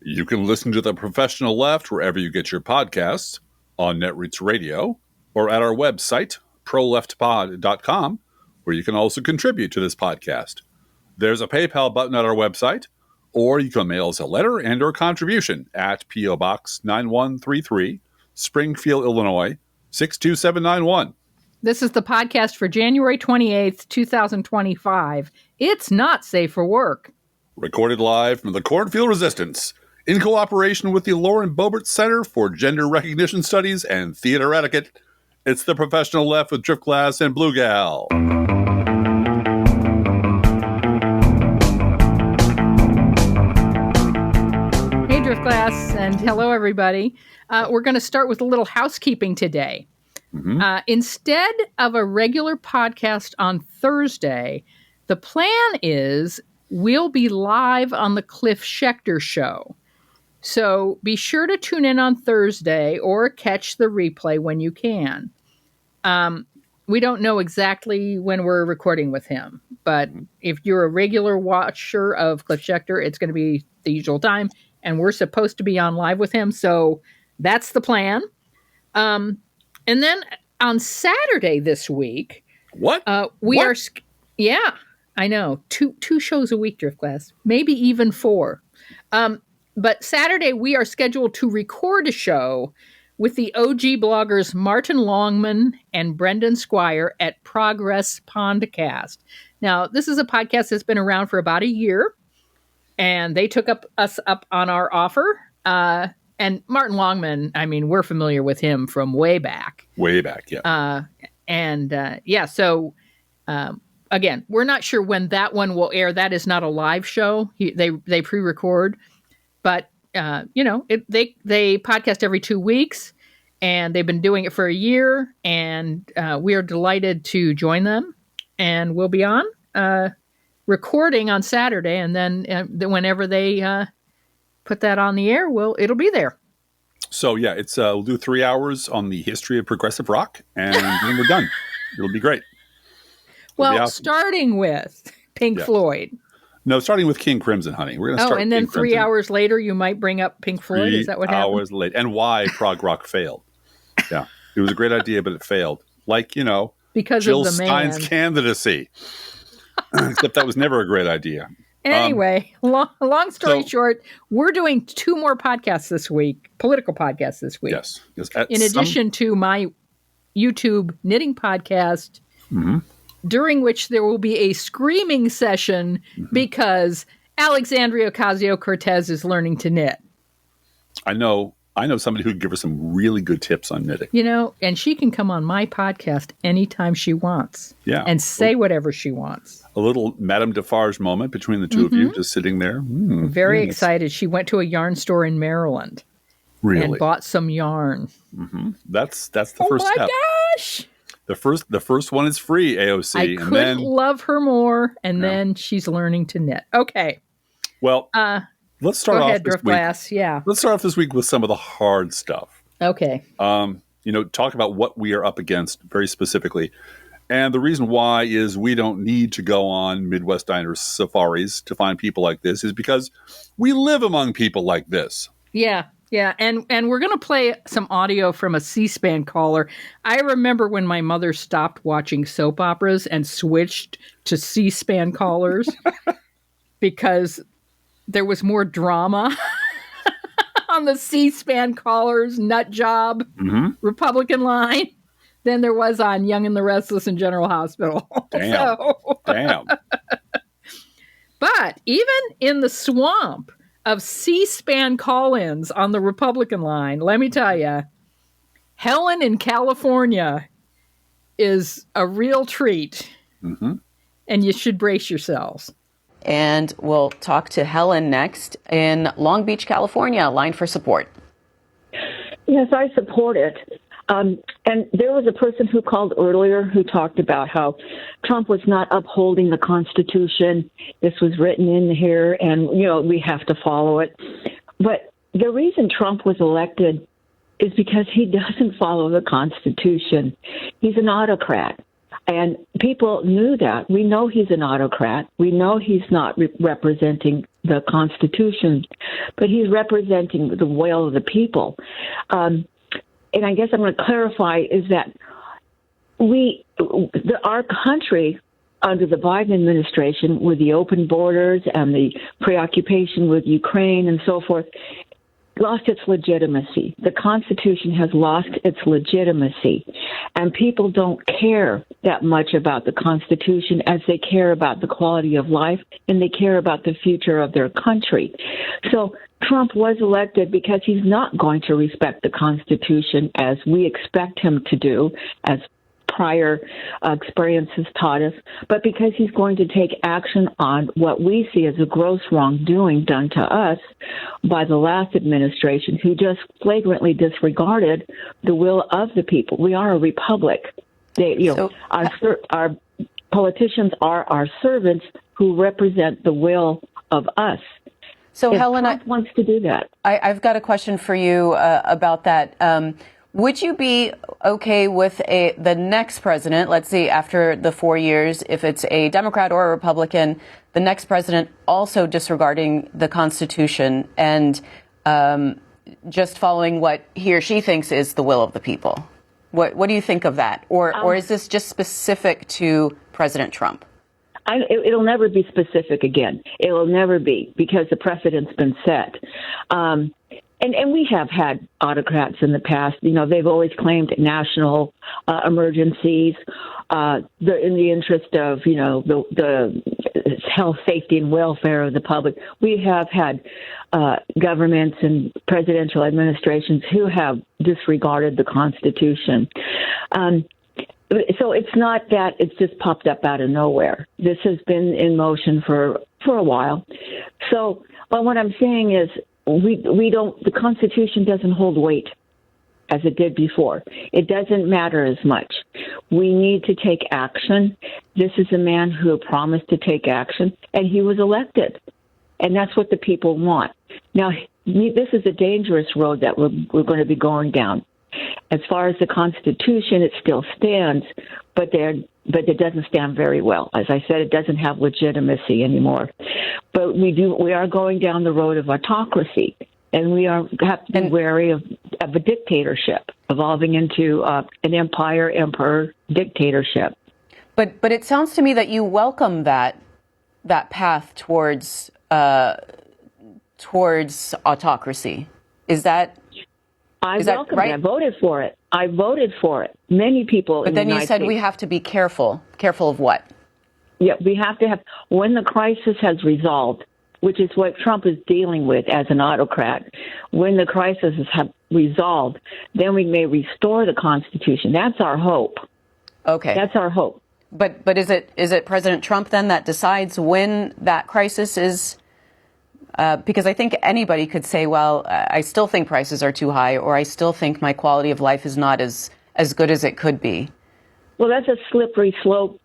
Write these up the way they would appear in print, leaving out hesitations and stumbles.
You can listen to The Professional Left wherever you get your podcasts, on Netroots Radio, or at our website, proleftpod.com, where you can also contribute to this podcast. There's a PayPal button at our website, or you can mail us a letter and or contribution at P.O. Box 9133, Springfield, Illinois, 62791. This is the podcast for January 28th, 2025. It's not safe for work. Recorded live from the Cornfield Resistance, in cooperation with the Lauren Boebert Center for Gender Recognition Studies and Theater Etiquette. It's The Professional Left with Driftglass and Blue Gal. Hey, Driftglass, and hello, everybody. We're going to start with a little housekeeping today. Instead of a regular podcast on Thursday, the plan is we'll be live on the Cliff Schecter show. So be sure to tune in on Thursday or catch the replay when you can. We don't know exactly when we're recording with him, but if you're a regular watcher of Cliff Schecter, it's going to be the usual time, and we're supposed to be on live with him. So that's the plan. And then on Saturday this week, Yeah, I know. Two shows a week, Driftglass, maybe even 4. But Saturday we are scheduled to record a show with the OG bloggers Martin Longman and Brendan Skwire at Progress Pondcast. Now, this is a podcast that's been around for about a year, and they took us up on our offer. And Martin Longman, I mean, we're familiar with him from way back. Way back, yeah. So again, we're not sure when that one will air. That is not a live show. They pre-record, but they podcast every 2 weeks, and they've been doing it for a year. And we are delighted to join them, and we'll be on recording on Saturday, and then whenever they put that on the air, it'll be there. So yeah, it's we'll do 3 hours on the history of progressive rock, and then we're done. It'll be great. Well, starting with Pink Floyd. No, starting with King Crimson, honey. We're going to start. And then King 3 Crimson. hours later, you might bring up Pink Floyd. Is that what happened? 3 hours late, and why prog rock failed. Yeah, it was a great idea, but it failed. Because Jill of the Stein's man. Candidacy. Except that was never a great idea. Anyway, long story short, we're doing 2 more podcasts this week, political podcasts this week. Yes. In addition to my YouTube knitting podcast, during which there will be a screaming session because Alexandria Ocasio-Cortez is learning to knit. I know somebody who could give her some really good tips on knitting. And she can come on my podcast anytime she wants. Yeah. And say whatever she wants. A little Madame Defarge moment between the two of you, just sitting there. Very excited. She went to a yarn store in Maryland. Really? And bought some yarn. That's the first step. Oh my gosh! The first one is free, AOC. I couldn't love her more. And then she's learning to knit. Okay. Well, let's start off this week. Yeah. Let's start off this week with some of the hard stuff. Okay. Talk about what we are up against very specifically. And the reason why is we don't need to go on Midwest Diner safaris to find people like this is because we live among people like this. Yeah. Yeah. And we're going to play some audio from a C-SPAN caller. I remember when my mother stopped watching soap operas and switched to C-SPAN callers because there was more drama on the C-SPAN callers nut job Republican line than there was on Young and the Restless and General Hospital. Damn. But even in the swamp of C-SPAN call-ins on the Republican line, let me tell you, Helen in California is a real treat. And you should brace yourselves. And we'll talk to Helen next in Long Beach, California. Line for support. Yes, I support it. And there was a person who called earlier who talked about how Trump was not upholding the Constitution. This was written in here, and, we have to follow it. But the reason Trump was elected is because he doesn't follow the Constitution. He's an autocrat. And people knew that. We know he's an autocrat. We know he's not representing the Constitution, but he's representing the will of the people. And I guess I'm going to clarify is that our country under the Biden administration, with the open borders and the preoccupation with Ukraine and so forth, lost its legitimacy. The Constitution has lost its legitimacy, and people don't care that much about the Constitution as they care about the quality of life, and they care about the future of their country. So Trump was elected because he's not going to respect the Constitution as we expect him to do, as prior experiences taught us, but because he's going to take action on what we see as a gross wrongdoing done to us by the last administration, who just flagrantly disregarded the will of the people. We are a republic. Our politicians are our servants who represent the will of us. So, if Helen, Trump wants to do that. I've got a question for you about that. Would you be okay with the next president, let's see, after the 4 years, if it's a Democrat or a Republican, the next president also disregarding the Constitution and just following what he or she thinks is the will of the people? What do you think of that? Or is this just specific to President Trump? It'll never be specific again. It will never be, because the precedent's been set. And we have had autocrats in the past. You know, they've always claimed national emergencies in the interest of, you know, the health, safety, and welfare of the public. We have had governments and presidential administrations who have disregarded the Constitution. So it's not that it's just popped up out of nowhere. This has been in motion for a while. So, but what I'm saying is, the Constitution doesn't hold weight as it did before. It doesn't matter as much. We need to take action. This is a man who promised to take action, and he was elected. And that's what the people want. Now, this is a dangerous road that we're going to be going down. As far as the Constitution, it still stands, but it doesn't stand very well. As I said, it doesn't have legitimacy anymore. But we are going down the road of autocracy, and we have to be wary of a dictatorship evolving into an emperor dictatorship. But it sounds to me that you welcome that path towards autocracy. Is that? I welcome it. I voted for it. Many people. But then you said we have to be careful. Careful of what? Yeah, we have to have, when the crisis has resolved, which is what Trump is dealing with as an autocrat, when the crisis has resolved, then we may restore the Constitution. That's our hope. Okay. That's our hope. But is it President Trump then that decides when that crisis is? Because I think anybody could say, well, I still think prices are too high, or I still think my quality of life is not as good as it could be. Well, that's a slippery slope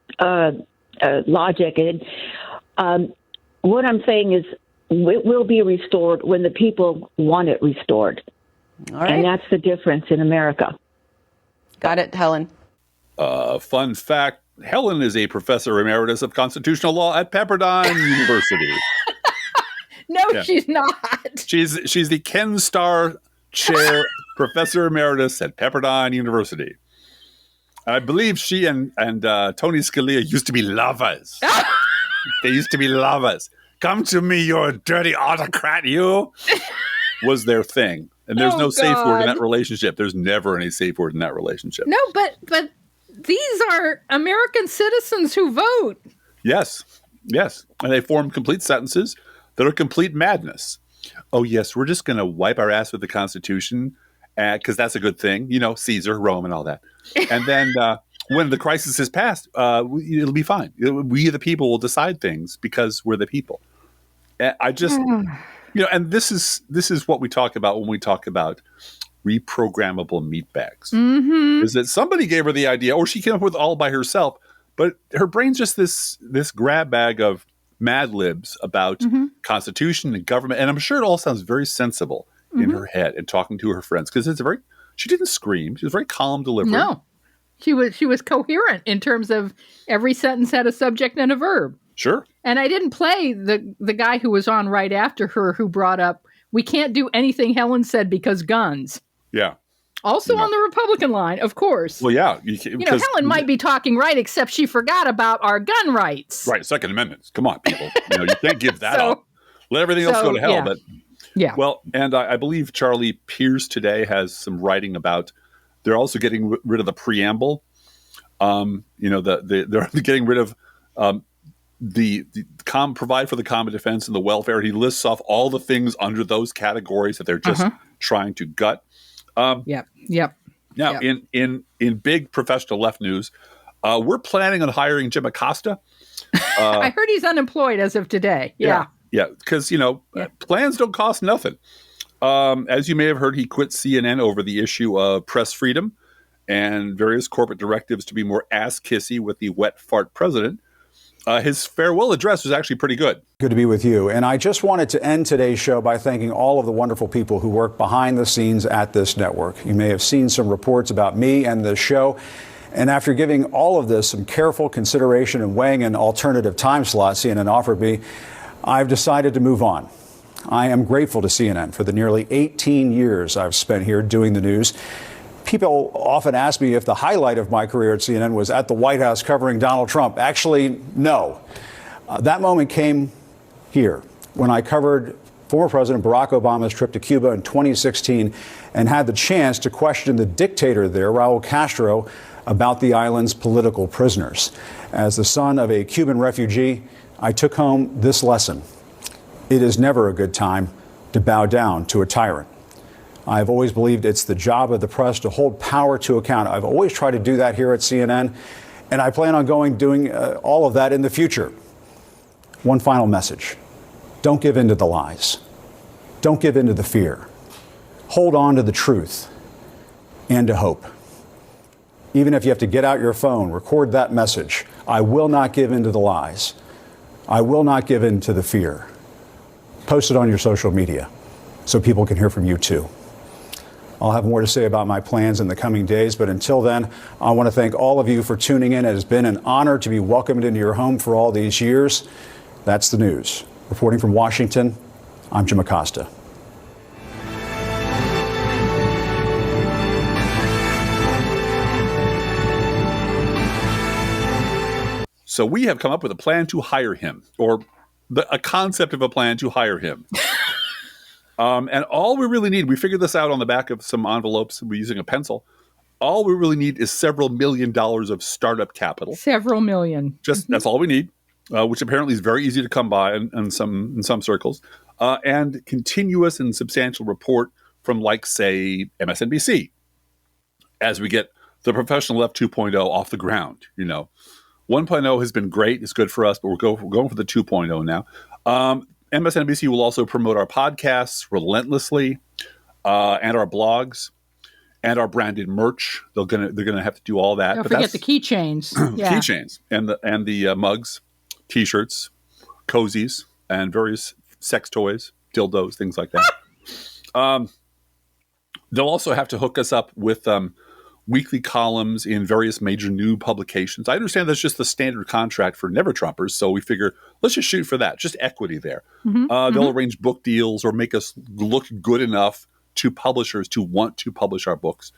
logic. And what I'm saying is it will be restored when the people want it restored. All right. And that's the difference in America. Got it, Helen. Fun fact, Helen is a professor emeritus of constitutional law at Pepperdine University. No, yeah. She's not. She's the Ken Starr Chair Professor Emeritus at Pepperdine University. I believe she and Tony Scalia used to be lovers. They used to be lovers. Come to me, you're a dirty autocrat, you, was their thing. And there's no safe word in that relationship. There's never any safe word in that relationship. No, but these are American citizens who vote. Yes. And they form complete sentences that are complete madness. Oh, yes, we're just going to wipe our ass with the Constitution because that's a good thing. You know, Caesar, Rome, and all that. And then when the crisis is passed, it'll be fine. We, the people, will decide things because we're the people. I just, and this is what we talk about when we talk about reprogrammable meat bags. Mm-hmm. Is that somebody gave her the idea, or she came up with it all by herself, but her brain's just this grab bag of Mad Libs about Constitution and government. And I'm sure it all sounds very sensible in her head and talking to her friends, because she didn't scream. She was very calm delivery. No, she was coherent in terms of every sentence had a subject and a verb. Sure. And I didn't play the guy who was on right after her who brought up, we can't do anything Helen said because guns. Yeah. Also on the Republican line, of course. Well, yeah. Helen might be talking right, except she forgot about our gun rights. Right. Second Amendment. Come on, people. You can't give that up. Let everything else go to hell. Yeah. But yeah. Well, and I believe Charlie Pierce today has some writing about they're also getting rid of the preamble. They're getting rid of the provide for the common defense and the welfare. He lists off all the things under those categories that they're just trying to gut. Yep. Now, in big professional left news, we're planning on hiring Jim Acosta. I heard he's unemployed as of today. Yeah. Yeah, because, plans don't cost nothing. As you may have heard, he quit CNN over the issue of press freedom and various corporate directives to be more ass-kissy with the wet fart president. His farewell address was actually pretty good. Good to be with you. And I just wanted to end today's show by thanking all of the wonderful people who work behind the scenes at this network. You may have seen some reports about me and the show. And after giving all of this some careful consideration and weighing an alternative time slot CNN offered me, I've decided to move on. I am grateful to CNN for the nearly 18 years I've spent here doing the news. People often ask me if the highlight of my career at CNN was at the White House covering Donald Trump. Actually, no. That moment came here when I covered former President Barack Obama's trip to Cuba in 2016 and had the chance to question the dictator there, Raul Castro, about the island's political prisoners. As the son of a Cuban refugee, I took home this lesson. It is never a good time to bow down to a tyrant. I've always believed it's the job of the press to hold power to account. I've always tried to do that here at CNN, and I plan on doing all of that in the future. One final message. Don't give in to the lies. Don't give in to the fear. Hold on to the truth and to hope. Even if you have to get out your phone, record that message. I will not give in to the lies. I will not give in to the fear. Post it on your social media so people can hear from you too. I'll have more to say about my plans in the coming days, but until then, I want to thank all of you for tuning in. It has been an honor to be welcomed into your home for all these years. That's the news. Reporting from Washington, I'm Jim Acosta. So we have come up with a plan to hire him, or a concept of a plan to hire him. And all we really need, we figured this out on the back of some envelopes we're using a pencil. All we really need is several $1 million of startup capital. Several million. That's all we need, which apparently is very easy to come by in some circles. And continuous and substantial report from, like, say, MSNBC as we get the professional left 2.0 off the ground. 1.0 has been great. It's good for us, but we're going for the 2.0 now. MSNBC will also promote our podcasts relentlessly, and our blogs, and our branded merch. They're gonna have to do all that. Don't forget the keychains. Yeah. Keychains and the mugs, T-shirts, cozies, and various sex toys, dildos, things like that. They'll also have to hook us up with weekly columns in various major new publications. I understand that's just the standard contract for Never Trumpers, so we figure let's just shoot for that, just equity there. They'll arrange book deals or make us look good enough to publishers to want to publish our books.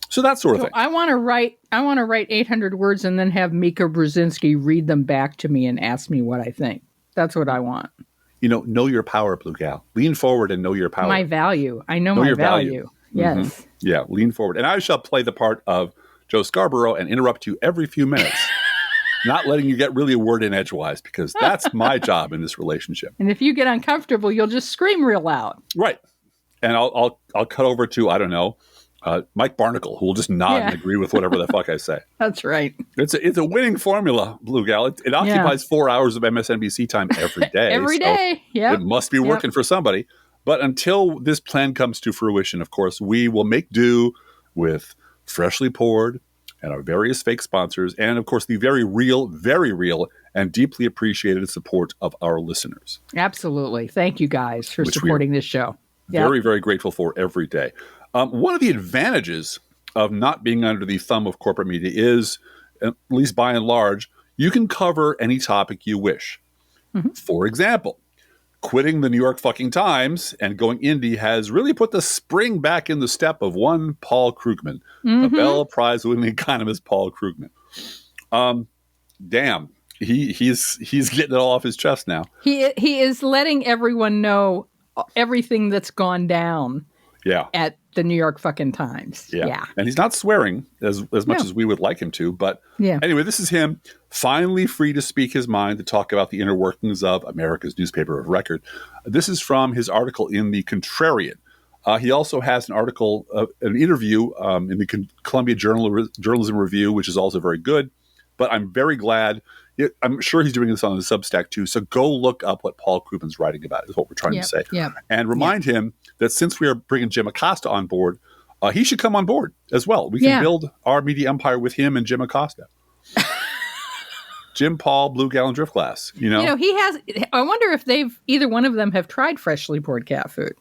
So that sort of thing. I want to write 800 words and then have Mika Brzezinski read them back to me and ask me what I think. That's what I want. Know your power, Blue Gal. Lean forward and know your power. My value. I know my your value. Yes. Mm-hmm. Yeah, lean forward. And I shall play the part of Joe Scarborough and interrupt you every few minutes, not letting you get really a word in edgewise, because that's my job in this relationship. And if you get uncomfortable, you'll just scream real loud. Right. And I'll cut over to, I don't know, Mike Barnacle, who will just nod and agree with whatever the fuck I say. That's right. It's a winning formula, Blue Gal. It occupies 4 hours of MSNBC time every day. Every day. Yeah. It must be working for somebody. But until this plan comes to fruition, of course, we will make do with Freshly Poured and our various fake sponsors, and, of course, the very real and deeply appreciated support of our listeners. Absolutely. Thank you guys for supporting this show. Very, very grateful for every day. One of the advantages of not being under the thumb of corporate media is, at least by and large, you can cover any topic you wish. For example, quitting the New York fucking Times and going indie has really put the spring back in the step of one Paul Krugman, Nobel Prize-winning economist Paul Krugman. Damn, he's getting it all off his chest now. He is letting everyone know everything that's gone down. Yeah. At the New York fucking Times. Yeah. And he's not swearing as much as we would like him to. But anyway, this is him finally free to speak his mind to talk about the inner workings of America's newspaper of record. This is from his article in The Contrarian. He also has an article, an interview in the Columbia Journalism Review, which is also very good. But I'm very glad. I'm sure he's doing this on the Substack too. So go look up what Paul Krugman's writing about is what we're trying to say. And remind him that since we are bringing Jim Acosta on board, he should come on board as well. We can build our media empire with him and Jim Acosta. Jim, Paul, Blue Gal, and Driftglass. You know, he has. I wonder if either one of them have tried freshly poured cat food.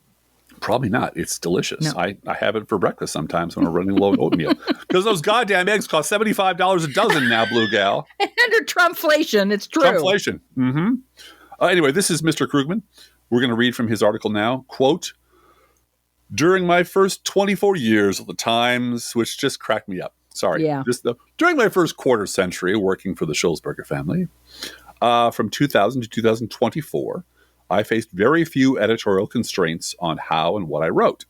Probably not. It's delicious. No. I have it for breakfast sometimes when we're running low on oatmeal. Because those goddamn eggs cost $75 a dozen now, Blue Gal. Under Trumpflation, it's true. Trumpflation. Anyway, this is Mr. Krugman. We're going to read from his article now. Quote, during my first 24 years of the Times, which just cracked me up. Sorry. Yeah. During my first quarter century working for the Schulzberger family, from 2000 to 2024, I faced very few editorial constraints on how and what I wrote.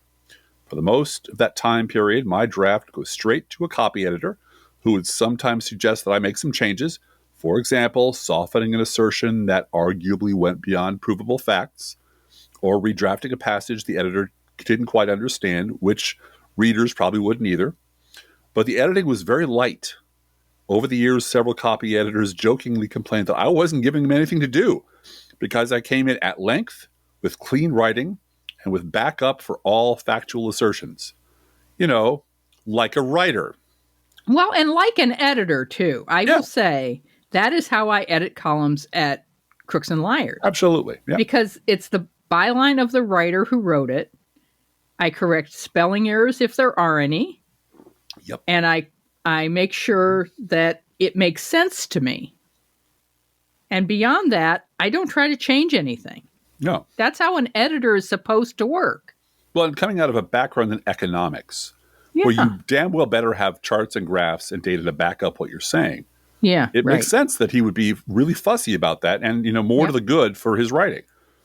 For the most of that time period, my draft goes straight to a copy editor who would sometimes suggest that I make some changes. For example, softening an assertion that arguably went beyond provable facts, or redrafting a passage the editor didn't quite understand, which readers probably wouldn't either. But the editing was very light. Over the years, several copy editors jokingly complained that I wasn't giving them anything to do, because I came in at length with clean writing and with backup for all factual assertions. You know, like a writer. Well, and like an editor, too. I will say that is how I edit columns at Crooks and Liars. Absolutely. Yeah. Because it's the byline of the writer who wrote it. I correct spelling errors if there are any. Yep. And I make sure that it makes sense to me. And beyond that, I don't try to change anything. No. That's how an editor is supposed to work. Well, and coming out of a background in economics, where you damn well better have charts and graphs and data to back up what you're saying. Yeah, it makes sense that he would be really fussy about that and, you know, more to the good for his writing.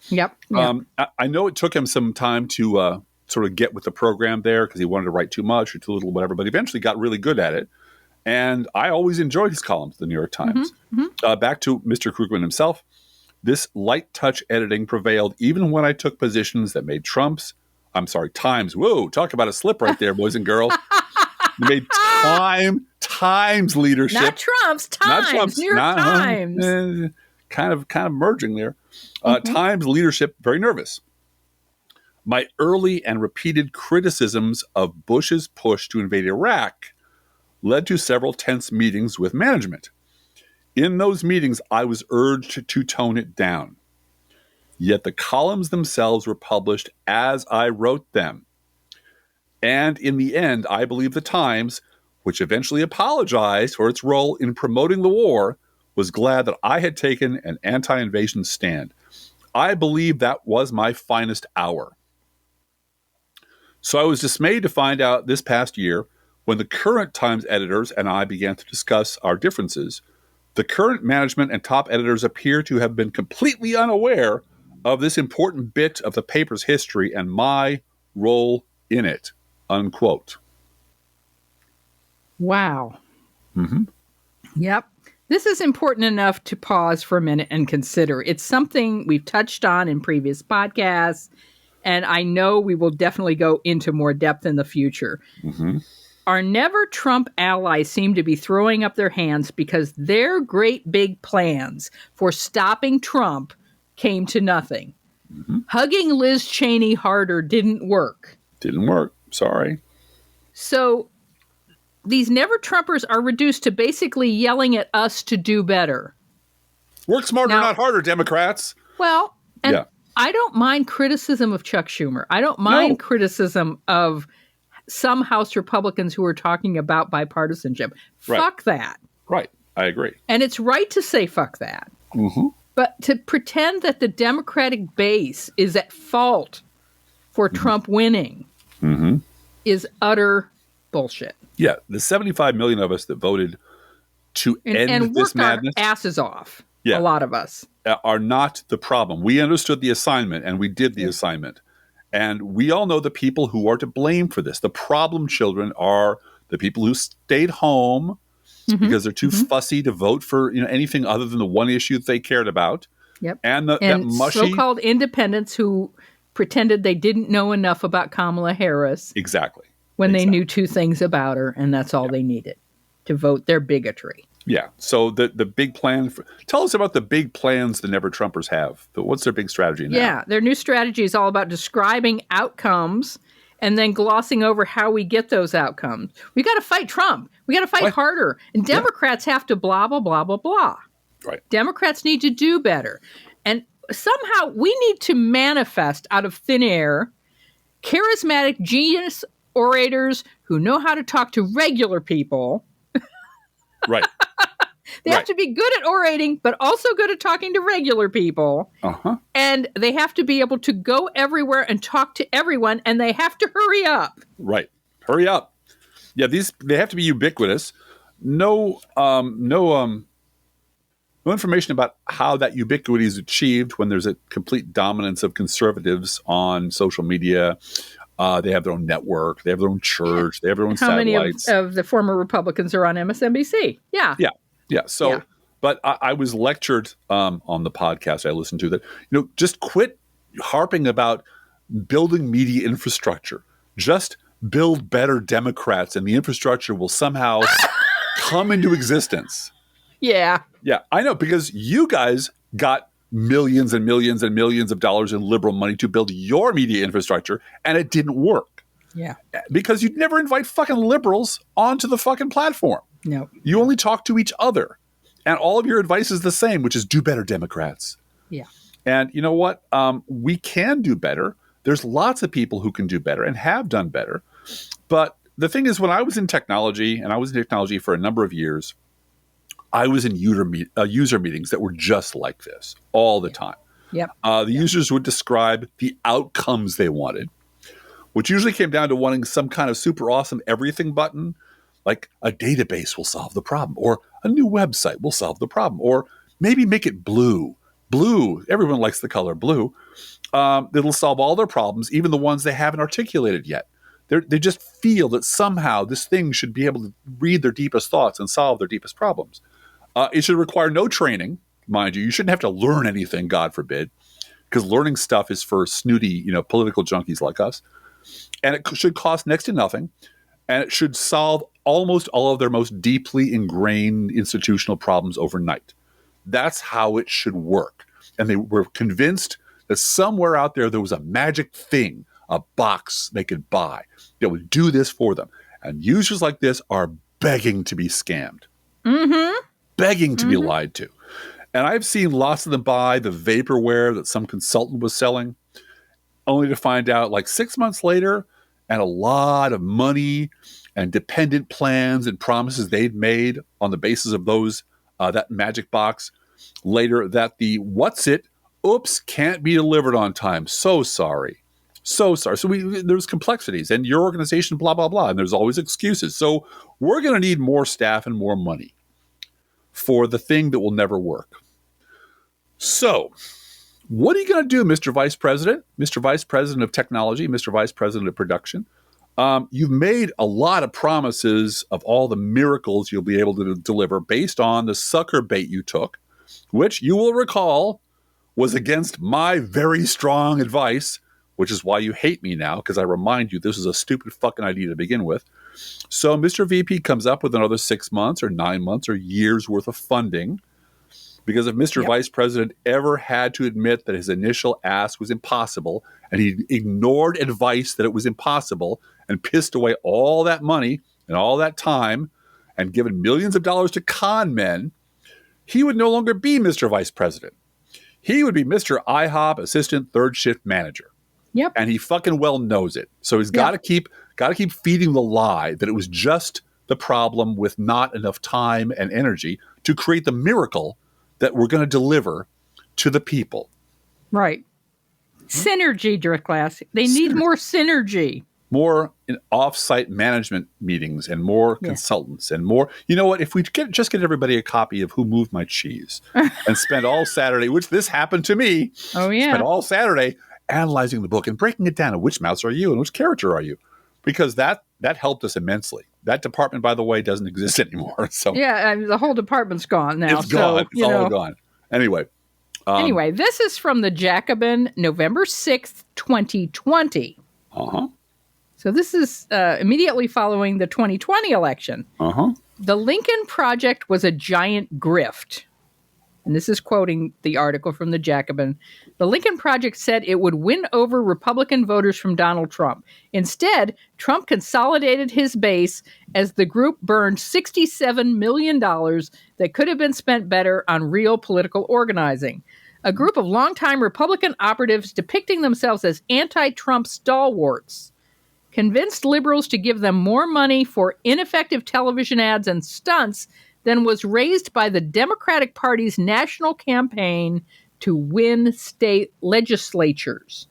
Yep. I know it took him some time to sort of get with the program there because he wanted to write too much or too little, whatever, but eventually got really good at it. And I always enjoyed his columns, the New York Times. Back to Mr. Krugman himself. This light touch editing prevailed even when I took positions that made Times. Whoa, talk about a slip right there, boys and girls. Made Times leadership. Not Trump's, Times. New York Times. Kind of merging there. Times leadership, very nervous. My early and repeated criticisms of Bush's push to invade Iraq led to several tense meetings with management. In those meetings, I was urged to tone it down. Yet the columns themselves were published as I wrote them. And in the end, I believe the Times, which eventually apologized for its role in promoting the war, was glad that I had taken an anti-invasion stand. I believe that was my finest hour. So I was dismayed to find out this past year, when the current Times editors and I began to discuss our differences, the current management and top editors appear to have been completely unaware of this important bit of the paper's history and my role in it, unquote. Wow. Yep. This is important enough to pause for a minute and consider. It's something we've touched on in previous podcasts, and I know we will definitely go into more depth in the future. Our never Trump allies seem to be throwing up their hands because their great big plans for stopping Trump came to nothing. Hugging Liz Cheney harder didn't work. Sorry. So these never Trumpers are reduced to basically yelling at us to do better. Work smarter, not harder, Democrats. Well, and I don't mind criticism of Chuck Schumer. I don't mind criticism of some House Republicans who are talking about bipartisanship. Fuck that. Right. I agree. And it's right to say fuck that. But to pretend that the Democratic base is at fault for Trump winning is utter bullshit. Yeah, the 75 million of us that voted to end this madness, our asses off. Yeah. A lot of us are not the problem. We understood the assignment and we did the assignment. And we all know the people who are to blame for this. The problem children are the people who stayed home because they're too fussy to vote for anything other than the one issue that they cared about. Yep. And that mushy so-called independents who pretended they didn't know enough about Kamala Harris. Exactly. When they knew two things about her, and that's all they needed to vote their bigotry. Yeah. So the big plan tell us about the big plans the Never Trumpers have. What's their big strategy now? Yeah, their new strategy is all about describing outcomes and then glossing over how we get those outcomes. We got to fight Trump. We got to fight harder. And Democrats have to blah, blah, blah, blah, blah. Right. Democrats need to do better. And somehow we need to manifest out of thin air charismatic genius orators who know how to talk to regular people. Right. They have to be good at orating, but also good at talking to regular people. And they have to be able to go everywhere and talk to everyone, and they have to hurry up. Right. Hurry up. Yeah, they have to be ubiquitous. No information about how that ubiquity is achieved when there's a complete dominance of conservatives on social media. They have their own network. They have their own church. They have their own satellites. How many of the former Republicans are on MSNBC? Yeah. So, but I was lectured on the podcast I listened to that, just quit harping about building media infrastructure. Just build better Democrats and the infrastructure will somehow come into existence. Yeah. Yeah, I know, because you guys got millions and millions and millions of dollars in liberal money to build your media infrastructure, and it didn't work. Yeah. Because you'd never invite fucking liberals onto the fucking platform. No. You only talk to each other. And all of your advice is the same, which is do better, Democrats. Yeah. And you know what? We can do better. There's lots of people who can do better and have done better. But the thing is, when I was in technology, and I was in technology for a number of years, I was in user meetings that were just like this all the time. Yep. The users would describe the outcomes they wanted, which usually came down to wanting some kind of super awesome everything button, like a database will solve the problem, or a new website will solve the problem, or maybe make it blue. Blue, everyone likes the color blue. It'll solve all their problems, even the ones they haven't articulated yet. They just feel that somehow this thing should be able to read their deepest thoughts and solve their deepest problems. It should require no training, mind you. You shouldn't have to learn anything, God forbid, because learning stuff is for snooty, political junkies like us. And it should cost next to nothing. And it should solve almost all of their most deeply ingrained institutional problems overnight. That's how it should work. And they were convinced that somewhere out there was a magic thing, a box they could buy that would do this for them. And users like this are begging to be scammed. Begging to be lied to. And I've seen lots of them buy the vaporware that some consultant was selling, only to find out like 6 months later, and a lot of money and dependent plans and promises they'd made on the basis of those that magic box later, that the oops, can't be delivered on time. So sorry. So there's complexities, and your organization, blah, blah, blah. And there's always excuses. So we're going to need more staff and more money for the thing that will never work. So what are you going to do, Mr. Vice President, Mr. Vice President of Technology, Mr. Vice President of Production? You've made a lot of promises of all the miracles you'll be able to deliver based on the sucker bait you took, which you will recall was against my very strong advice, which is why you hate me now, because I remind you this is a stupid fucking idea to begin with. So Mr. VP comes up with another 6 months or 9 months or years worth of funding, because if Mr. Vice President ever had to admit that his initial ask was impossible, and he ignored advice that it was impossible and pissed away all that money and all that time and given millions of dollars to con men, he would no longer be Mr. Vice President. He would be Mr. IHOP Assistant Third Shift Manager. Yep. And he fucking well knows it. So he's got to keep feeding the lie that it was just the problem with not enough time and energy to create the miracle that we're going to deliver to the people. Right. Synergy, Driftglass. They need more synergy. More in off-site management meetings and more consultants and more. You know what? If we just get everybody a copy of Who Moved My Cheese and spend all Saturday, which this happened to me. Oh, yeah. Spend all Saturday analyzing the book and breaking it down. And which mouse are you and which character are you? Because that helped us immensely. That department, by the way, doesn't exist anymore. So yeah, the whole department's gone now. It's gone. It's all gone. Anyway. Anyway, this is from the Jacobin, November 6th, 2020. Uh-huh. So this is immediately following the 2020 election. Uh-huh. The Lincoln Project was a giant grift. And this is quoting the article from the Jacobin. The Lincoln Project said it would win over Republican voters from Donald Trump. Instead, Trump consolidated his base as the group burned $67 million that could have been spent better on real political organizing. A group of longtime Republican operatives depicting themselves as anti-Trump stalwarts convinced liberals to give them more money for ineffective television ads and stunts than was raised by the Democratic Party's national campaign to win state legislatures.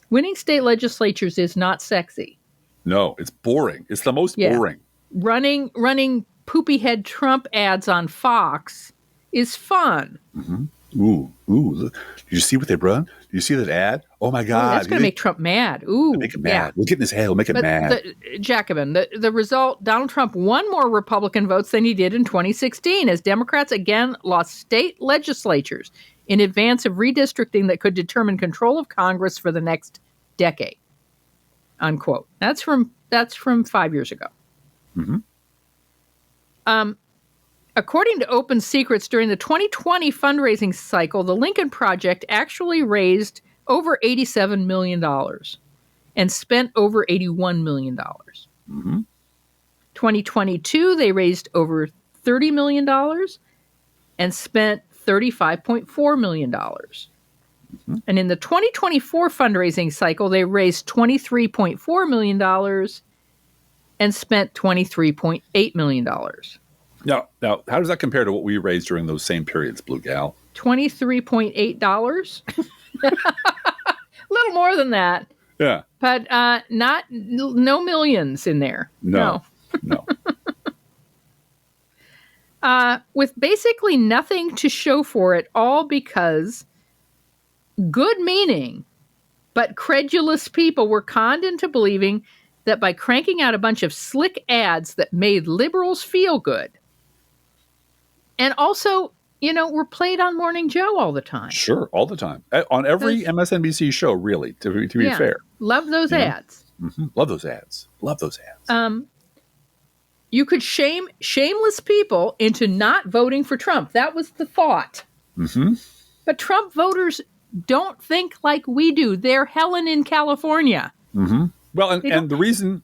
Winning state legislatures is not sexy. No, it's boring. It's the most boring. Running poopy head Trump ads on Fox is fun. Mm-hmm. Ooh, look. Did you see what they run? Did you see that ad? Oh my God. That's going to make Trump mad. Ooh. Make him mad. We'll get in his head. We'll make him mad. Jacobin, the result, Donald Trump won more Republican votes than he did in 2016 as Democrats again lost state legislatures in advance of redistricting that could determine control of Congress for the next decade. Unquote. That's from 5 years ago. Mm-hmm. According to Open Secrets, during the 2020 fundraising cycle, the Lincoln Project actually raised over $87 million and spent over $81 million. Mm-hmm. 2022, they raised over $30 million and spent $35.4 million. Mm-hmm. And in the 2024 fundraising cycle, they raised $23.4 million and spent $23.8 million. Now, how does that compare to what we raised during those same periods, Blue Gal? $23.8. A little more than that. Yeah. But no millions in there. No. With basically nothing to show for it, all because good meaning but credulous people were conned into believing that by cranking out a bunch of slick ads that made liberals feel good, and also, were played on Morning Joe all the time. Sure, all the time. On every MSNBC show, really, to be fair. Love those ads. Mm-hmm. Love those ads. You could shame shameless people into not voting for Trump. That was the thought. Mm-hmm. But Trump voters don't think like we do. They're Helen in California. Mm-hmm. Well, and the reason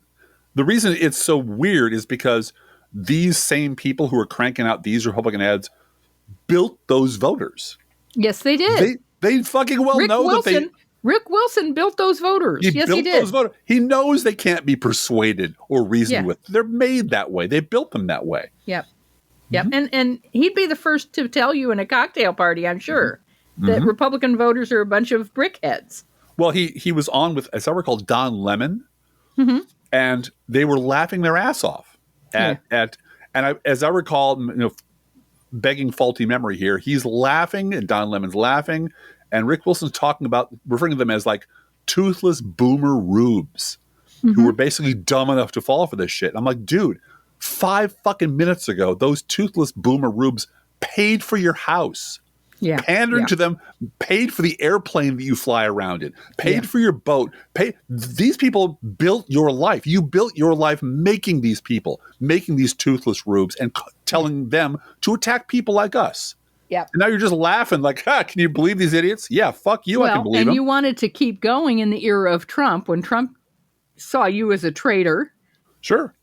it's so weird is because these same people who are cranking out these Republican ads built those voters. Yes, they did. They fucking know that Rick Wilson built those voters. He did. Those voters. He knows they can't be persuaded or reasoned with. They're made that way. They built them that way. Yep. And he'd be the first to tell you in a cocktail party, I'm sure, that Republican voters are a bunch of brickheads. Well, he was on with, as I recall, Don Lemon, and they were laughing their ass off as I recall, begging faulty memory here, he's laughing and Don Lemon's laughing, and Rick Wilson's referring to them as like toothless boomer rubes who were basically dumb enough to fall for this shit. I'm like, dude, 5 fucking minutes ago, those toothless boomer rubes paid for your house. Yeah. Pandered to them, paid for the airplane that you fly around in, paid for your boat. These people built your life. You built your life making these people, making these toothless rubes and telling them to attack people like us. Yeah. And now you're just laughing like, can you believe these idiots? Yeah, fuck you, I can believe them. And you wanted to keep going in the era of Trump when Trump saw you as a traitor. Sure.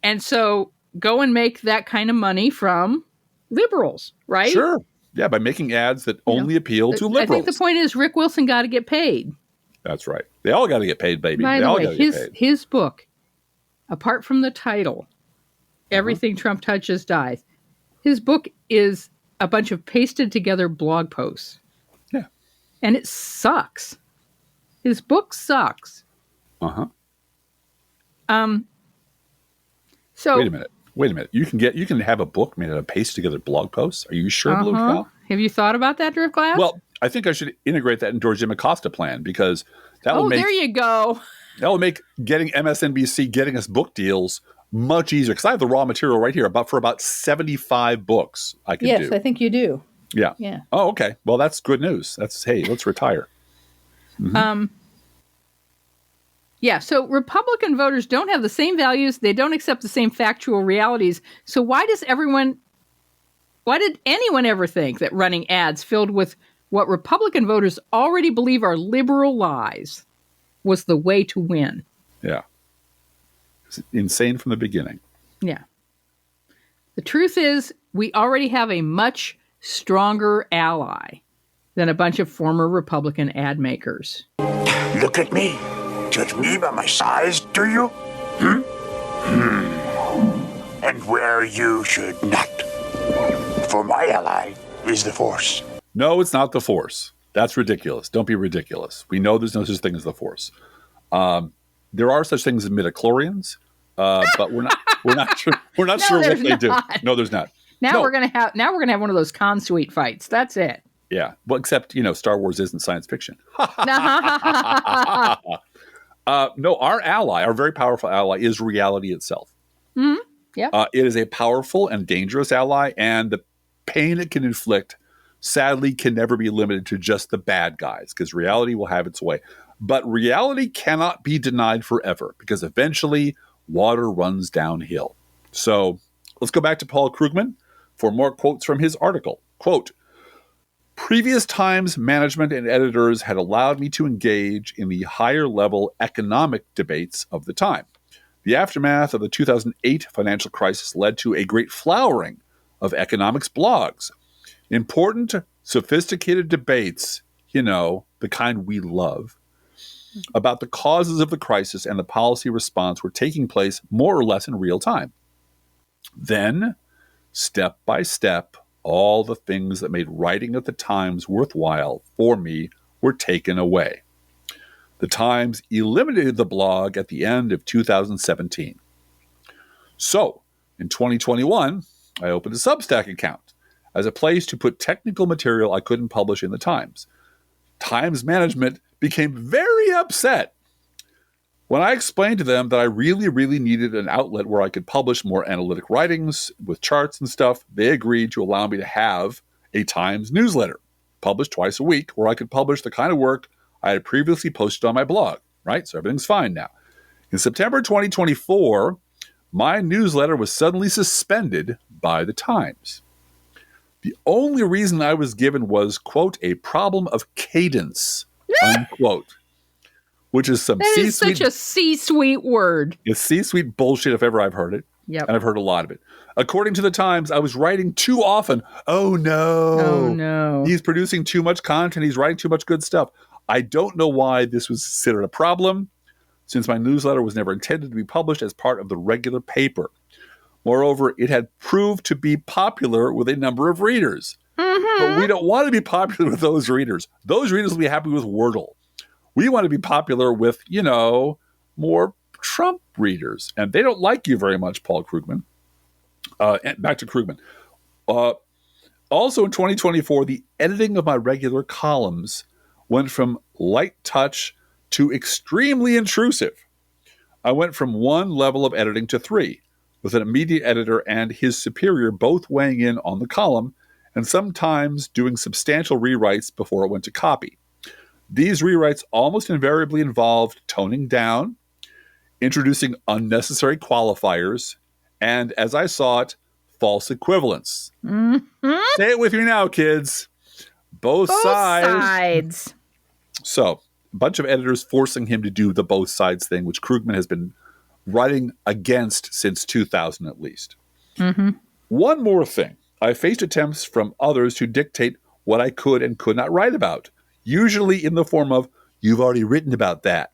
And so go and make that kind of money from liberals, right? Sure. Yeah, by making ads that only appeal to liberals. I think the point is Rick Wilson got to get paid. That's right. They all got to get paid, baby. By the way, his book, apart from the title, Everything Trump Touches Dies, his book is a bunch of pasted together blog posts. Yeah. And it sucks. His book sucks. Uh-huh. So Wait a minute. You can have a book made out of paste together blog posts. Are you sure, Blue Gal? Have you thought about that, Driftglass? Well, I think I should integrate that into our Jim Acosta plan, because that will make there you go. that will make getting MSNBC getting us book deals much easier, because I have the raw material right here for about 75 books I can do. Yes, I think you do. Yeah. Yeah. Oh, okay. Well, that's good news. Hey, let's retire. Mm-hmm. Yeah, so Republican voters don't have the same values. They don't accept the same factual realities. So why did anyone ever think that running ads filled with what Republican voters already believe are liberal lies was the way to win? Yeah. It's insane from the beginning. Yeah. The truth is, we already have a much stronger ally than a bunch of former Republican ad makers. Look at me. Judge me by my size, do you? And where you should not. For my ally is the Force. No, it's not the Force. That's ridiculous. Don't be ridiculous. We know there's no such thing as the Force. There are such things as midichlorians, but we're not sure. We're not sure what they do. No, there's not. We're gonna have one of those con-suite fights. That's it. Yeah. Well, except Star Wars isn't science fiction. No, our very powerful ally is reality itself. Mm-hmm. Yeah. It is a powerful and dangerous ally, and the pain it can inflict, sadly, can never be limited to just the bad guys, because reality will have its way. But reality cannot be denied forever, because eventually water runs downhill. So let's go back to Paul Krugman for more quotes from his article. Quote, "Previous Times management and editors had allowed me to engage in the higher level economic debates of the time. The aftermath of the 2008 financial crisis led to a great flowering of economics blogs. Important, sophisticated debates, the kind we love, about the causes of the crisis and the policy response were taking place more or less in real time. Then, step by step, all the things that made writing at the Times worthwhile for me were taken away. The Times eliminated the blog at the end of 2017. So, in 2021, I opened a Substack account as a place to put technical material I couldn't publish in the Times. Times management became very upset when I explained to them that I really, really needed an outlet where I could publish more analytic writings with charts and stuff. They agreed to allow me to have a Times newsletter published twice a week, where I could publish the kind of work I had previously posted on my blog, right? So everything's fine now. In September 2024, my newsletter was suddenly suspended by the Times. The only reason I was given was, quote, a problem of cadence, unquote, which is some That C-suite. is such a C-suite word. It's C-suite bullshit if ever I've heard it. Yep. And I've heard a lot of it. According to the Times, I was writing too often. Oh, no. Oh, no. He's producing too much content. He's writing too much good stuff. I don't know why this was considered a problem, since my newsletter was never intended to be published as part of the regular paper. Moreover, it had proved to be popular with a number of readers. Mm-hmm. But we don't want to be popular with those readers. Those readers will be happy with Wordle. We want to be popular with, more Trump readers. And they don't like you very much, Paul Krugman. And back to Krugman. Also in 2024, the editing of my regular columns went from light touch to extremely intrusive. I went from one level of editing to three, with an immediate editor and his superior both weighing in on the column, and sometimes doing substantial rewrites before it went to copy. These rewrites almost invariably involved toning down, introducing unnecessary qualifiers, and, as I saw it, false equivalence. Mm-hmm. Say it with me now, kids. Both sides. So, a bunch of editors forcing him to do the both sides thing, which Krugman has been writing against since 2000 at least. Mm-hmm. One more thing. I faced attempts from others to dictate what I could and could not write about, usually in the form of, "You've already written about that,"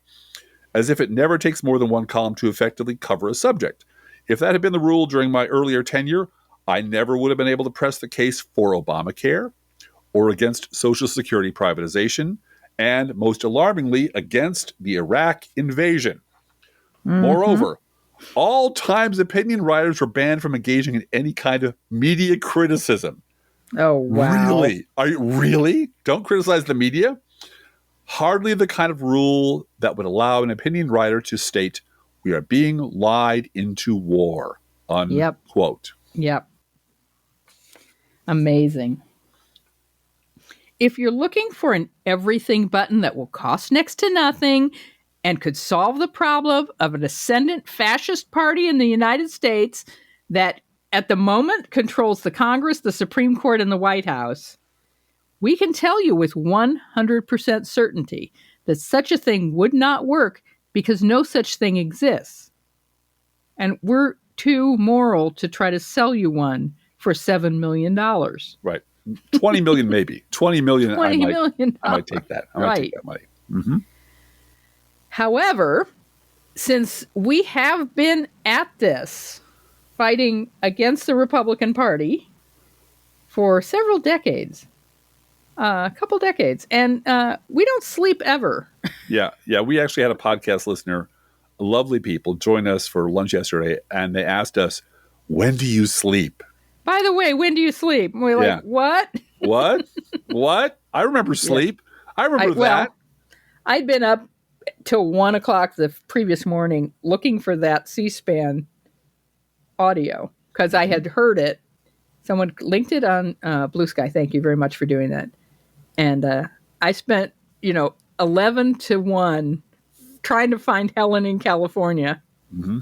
as if it never takes more than one column to effectively cover a subject. If that had been the rule during my earlier tenure, I never would have been able to press the case for Obamacare or against Social Security privatization, and most alarmingly, against the Iraq invasion. Moreover, all Times opinion writers were banned from engaging in any kind of media criticism. Oh, wow. Really? Are you really? Don't criticize the media? Hardly the kind of rule that would allow an opinion writer to state, "We are being lied into war," unquote. Yep. Amazing. If you're looking for an everything button that will cost next to nothing and could solve the problem of an ascendant fascist party in the United States that at the moment controls the Congress, the Supreme Court, and the White House, we can tell you with 100% certainty that such a thing would not work because no such thing exists. And we're too moral to try to sell you one for $7 million. Right. 20 million, maybe. 20 million. $20 million. I might take that. I might take that money. Mm-hmm. However, since we have been at this fighting against the Republican Party for several decades, a couple decades, and we don't sleep ever. Yeah. We actually had a podcast listener, lovely people, join us for lunch yesterday, and they asked us, "When do you sleep?" By the way, when do you sleep? And we're like, what? What? I remember sleep. I remember that. Well, I'd been up till 1 o'clock the previous morning looking for that C-SPAN audio because I had heard it. Someone linked it on Blue Sky. Thank you very much for doing that. And I spent, 11 to 1 trying to find Helen in California. Mm-hmm.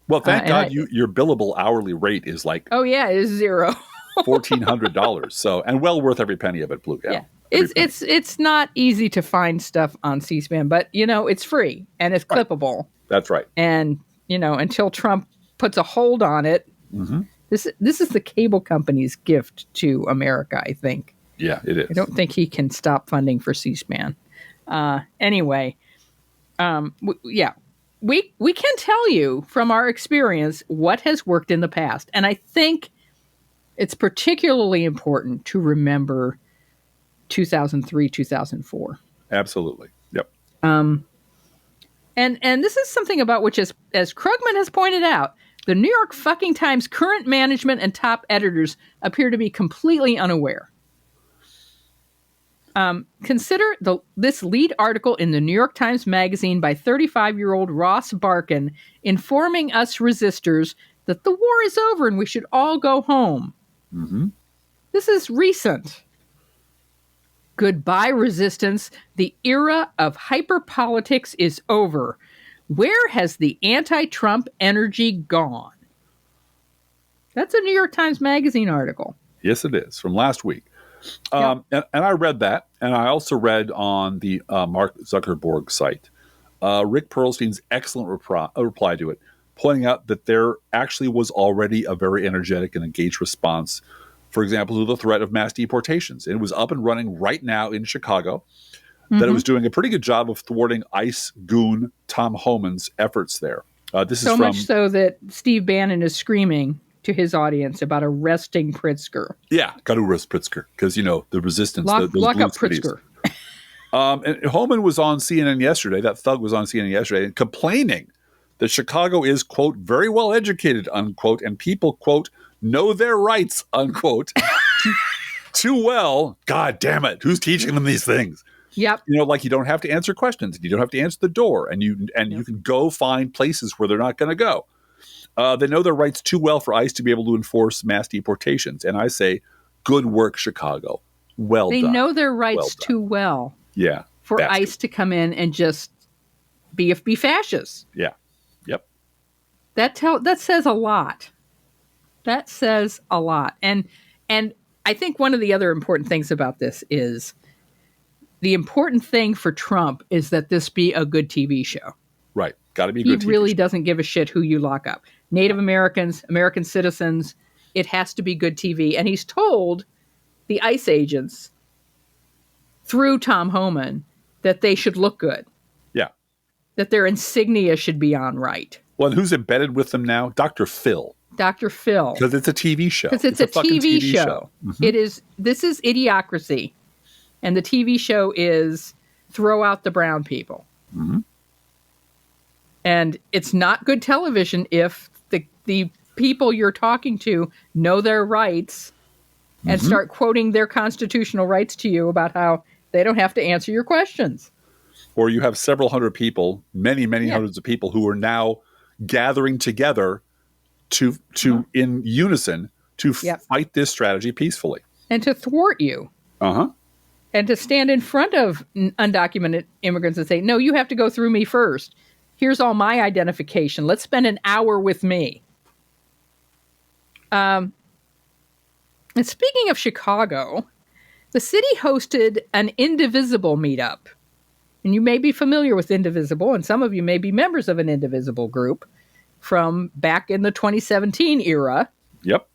Well, thank God your billable hourly rate is like... Oh, yeah, it is $0. $1,400. So, and well worth every penny of it, Blue Gal. Yeah. It's not easy to find stuff on C-SPAN, but, it's free and it's clippable. That's right. And, until Trump puts a hold on it, this is the cable company's gift to America, I think. Yeah, it is. I don't think he can stop funding for C-SPAN. Anyway, we can tell you from our experience what has worked in the past. And I think it's particularly important to remember 2003, 2004. Absolutely. Yep. And this is something about which, as Krugman has pointed out, the New York fucking Times current management and top editors appear to be completely unaware. Consider this lead article in the New York Times Magazine by 35-year-old Ross Barkin informing us resistors that the war is over and we should all go home. Mm-hmm. This is recent. Goodbye, resistance. The era of hyperpolitics is over. Where has the anti-Trump energy gone? That's a New York Times Magazine article. Yes, it is, from last week. And I read that, and I also read on the Mark Zuckerberg site Rick Perlstein's excellent reply to it, pointing out that there actually was already a very energetic and engaged response, for example, to the threat of mass deportations. It was up and running right now in Chicago, that it was doing a pretty good job of thwarting ICE goon Tom Homan's efforts there. This is so much so that Steve Bannon is screaming to his audience about arresting Pritzker. Yeah, got to arrest Pritzker because, the resistance. Lock up Pritzker. And Homan was on CNN yesterday, that thug was on CNN yesterday, and complaining that Chicago is, quote, very well educated, unquote, and people, quote, know their rights, unquote, too well. God damn it. Who's teaching them these things? Yep. Like you don't have to answer questions, and you don't have to answer the door, and you can go find places where they're not going to go. They know their rights too well for ICE to be able to enforce mass deportations. And I say, good work, Chicago. Well done. They know their rights too well. Yeah. For ICE to come in and just be fascists. Yeah. Yep. That says a lot. That says a lot. And I think one of the other important things about this is the important thing for Trump is that this be a good TV show. Right. Got to be a good TV show. He really doesn't give a shit who you lock up. Native Americans, American citizens, it has to be good TV. And he's told the ICE agents through Tom Homan that they should look good. Yeah. That their insignia should be on right. Well, and who's embedded with them now? Dr. Phil. Dr. Phil. Because it's a TV show. Because it's a fucking TV show. Mm-hmm. This is Idiocracy. And the TV show is throw out the brown people. Mm-hmm. And it's not good television if the people you're talking to know their rights and start quoting their constitutional rights to you about how they don't have to answer your questions. Or you have several hundred people, many hundreds of people who are now gathering together to in unison to fight this strategy peacefully. And to thwart you. And to stand in front of undocumented immigrants and say, no, you have to go through me first. Here's all my identification. Let's spend an hour with me. And speaking of Chicago, the city hosted an Indivisible meetup. And you may be familiar with Indivisible, and some of you may be members of an Indivisible group from back in the 2017 era. Yep.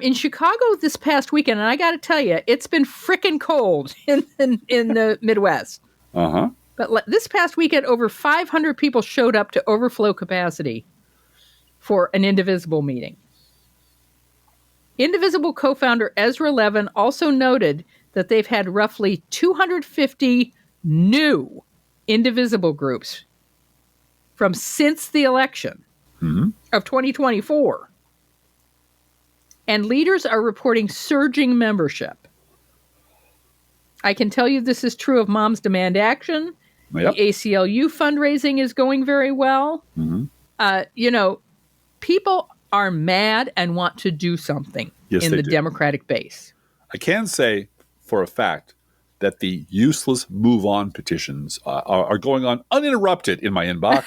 In Chicago this past weekend, and I got to tell you, it's been frickin' cold in the Midwest. But this past weekend, over 500 people showed up to overflow capacity for an Indivisible meeting. Indivisible co-founder Ezra Levin also noted that they've had roughly 250 new Indivisible groups from since the election of 2024. And leaders are reporting surging membership. I can tell you this is true of Moms Demand Action. Yep. The ACLU fundraising is going very well. People are mad and want to do something in the Democratic base. I can say for a fact that the useless move on petitions are going on uninterrupted in my inbox.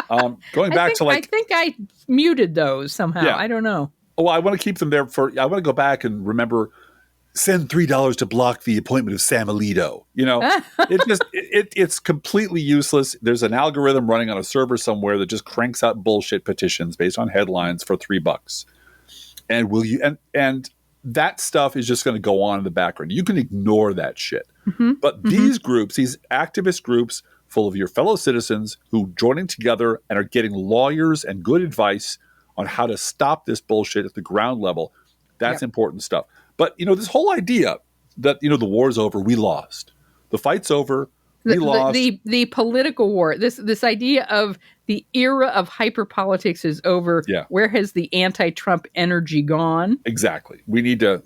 I think I muted those somehow. Yeah. I don't know. Well, I want to keep them there I want to go back and remember, send $3 to block the appointment of Sam Alito. It's completely useless. There's an algorithm running on a server somewhere that just cranks out bullshit petitions based on headlines for $3. And that stuff is just going to go on in the background. You can ignore that shit. But these groups, these activist groups full of your fellow citizens who joining together and are getting lawyers and good advice on how to stop this bullshit at the ground level, that's important stuff. But, this whole idea that, the war's over, we lost. The fight's over, we lost. The political war, this idea of the era of hyperpolitics is over. Yeah. Where has the anti-Trump energy gone? Exactly. We need to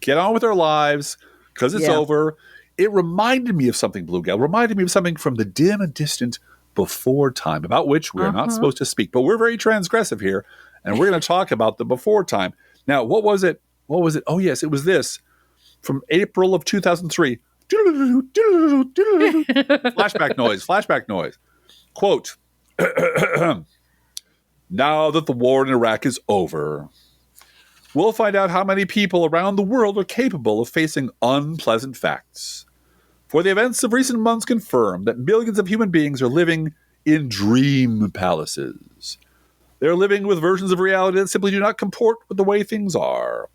get on with our lives because it's over. It reminded me of something, Blue Gal. Reminded me of something from the dim and distant before time, about which we're not supposed to speak. But we're very transgressive here, and we're going to talk about the before time. Now, what was it? Oh, yes, it was this. From April of 2003. Flashback noise. Quote, now that the war in Iraq is over, we'll find out how many people around the world are capable of facing unpleasant facts. For the events of recent months confirm that millions of human beings are living in dream palaces. They're living with versions of reality that simply do not comport with the way things are.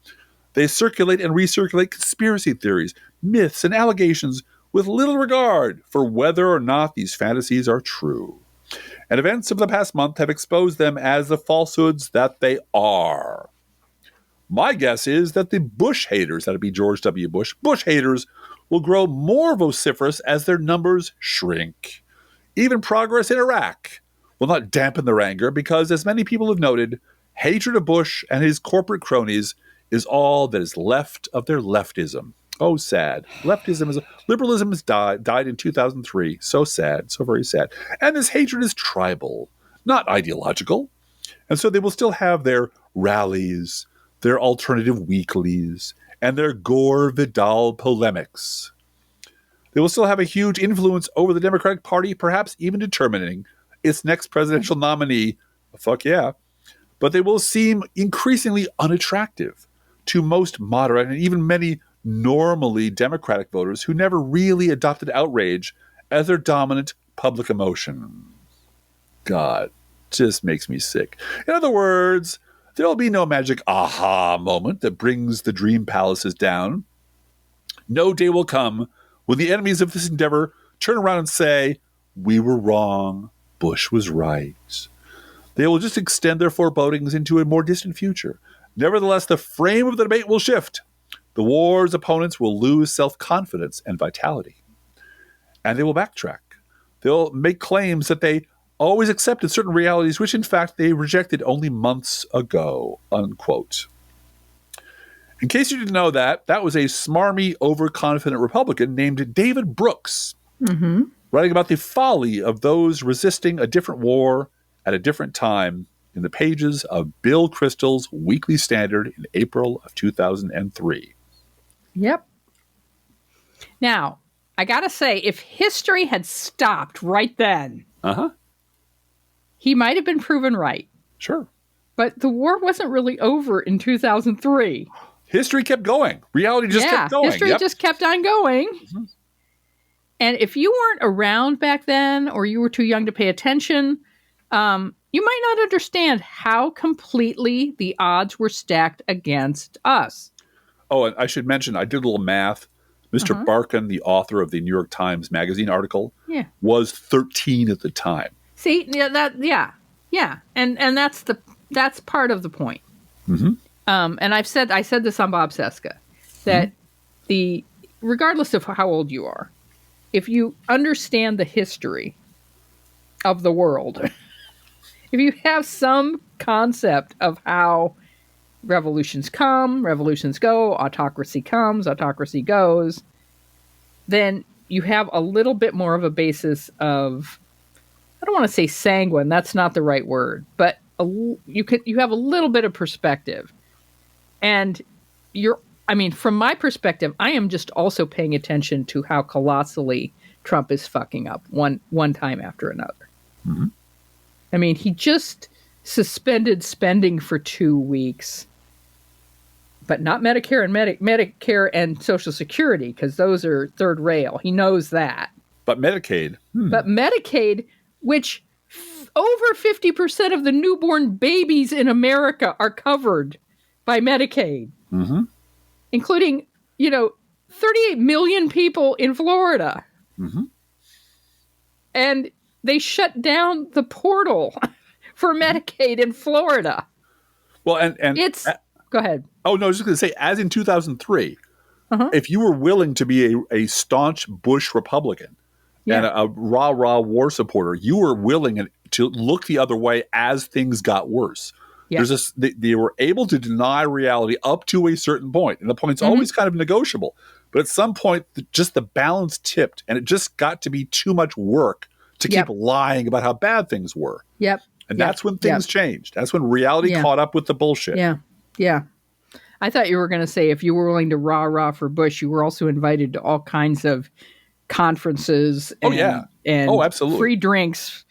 They circulate and recirculate conspiracy theories, myths, and allegations with little regard for whether or not these fantasies are true. And events of the past month have exposed them as the falsehoods that they are. My guess is that the Bush haters, that'd be George W. Bush haters, will grow more vociferous as their numbers shrink. Even progress in Iraq will not dampen their anger because, as many people have noted, hatred of Bush and his corporate cronies is all that is left of their leftism. Oh, sad. Liberalism has died in 2003. So sad, so very sad. And this hatred is tribal, not ideological. And so they will still have their rallies, their alternative weeklies, and their Gore Vidal polemics. They will still have a huge influence over the Democratic Party, perhaps even determining its next presidential nominee. Fuck yeah. But they will seem increasingly unattractive to most moderate and even many normally Democratic voters who never really adopted outrage as their dominant public emotion. God, just makes me sick. In other words, there will be no magic aha moment that brings the dream palaces down. No day will come when the enemies of this endeavor turn around and say, we were wrong, Bush was right. They will just extend their forebodings into a more distant future. Nevertheless, the frame of the debate will shift. The war's opponents will lose self-confidence and vitality. And they will backtrack. They'll make claims that they always accepted certain realities, which in fact they rejected only months ago, unquote. In case you didn't know that, that was a smarmy, overconfident Republican named David Brooks, writing about the folly of those resisting a different war at a different time in the pages of Bill Kristol's Weekly Standard in April of 2003. Yep. Now, I got to say, if history had stopped right then, he might have been proven right. Sure. But the war wasn't really over in 2003. History kept going. Reality just kept going. History just kept on going. And if you weren't around back then, or you were too young to pay attention, you might not understand how completely the odds were stacked against us. Oh, and I should mention, I did a little math. Mr. Barkan, the author of the New York Times Magazine article, was 13 at the time. See, and that's part of the point. And I said this on Bob Seska, that regardless of how old you are, if you understand the history of the world, if you have some concept of how revolutions come, revolutions go, autocracy comes, autocracy goes, then you have a little bit more of a basis of, I don't want to say sanguine, that's not the right word, but you have a little bit of perspective. And from my perspective, I am just also paying attention to how colossally Trump is fucking up one time after another. I mean, he just suspended spending for 2 weeks, but not Medicare and Medicare and Social Security, because those are third rail. He knows that. But Medicaid. But Medicaid, which over 50% of the newborn babies in America are covered by Medicaid, including, 38 million people in Florida. And they shut down the portal for Medicaid in Florida. Well, and it's go ahead. Oh, no, I was just going to say, as in 2003, if you were willing to be a staunch Bush Republican and a rah-rah war supporter, you were willing to look the other way as things got worse. There's they were able to deny reality up to a certain point, and the point's always kind of negotiable. But at some point, just the balance tipped, and it just got to be too much work to keep lying about how bad things were. And that's when things changed. That's when reality caught up with the bullshit. I thought you were going to say if you were willing to rah-rah for Bush, you were also invited to all kinds of conferences and absolutely. Free drinks,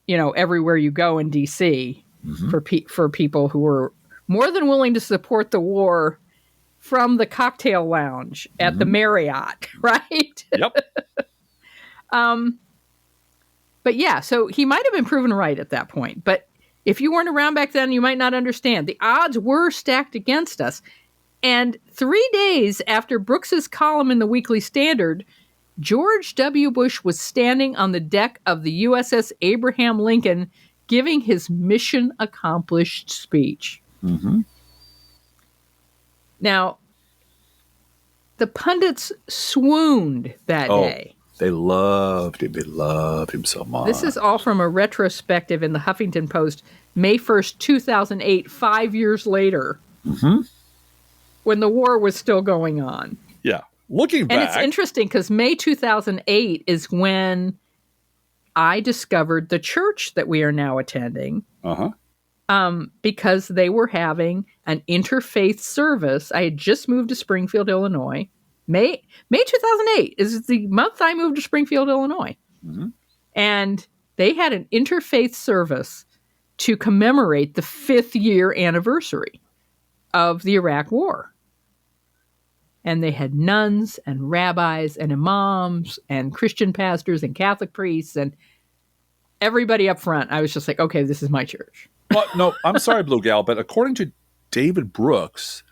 everywhere you go in D.C. For people who were more than willing to support the war from the cocktail lounge at the Marriott, right? But yeah, so he might have been proven right at that point. But if you weren't around back then, you might not understand. The odds were stacked against us. And 3 days after Brooks's column in the Weekly Standard, George W. Bush was standing on the deck of the USS Abraham Lincoln giving his mission accomplished speech. Now, the pundits swooned that day. They loved him. They loved him so much. This is all from a retrospective in the Huffington Post, May 1st, 2008, 5 years later, when the war was still going on. Yeah. Looking back. And it's interesting because May 2008 is when I discovered the church that we are now attending. Because they were having an interfaith service. I had just moved to Springfield, Illinois. May 2008 is the month I moved to Springfield, Illinois. And they had an interfaith service to commemorate the 5th year anniversary of the Iraq War. And they had nuns and rabbis and imams and Christian pastors and Catholic priests and everybody up front. I was just like, okay, this is my church. Well, no, I'm sorry, Blue Gal, but according to David Brooks,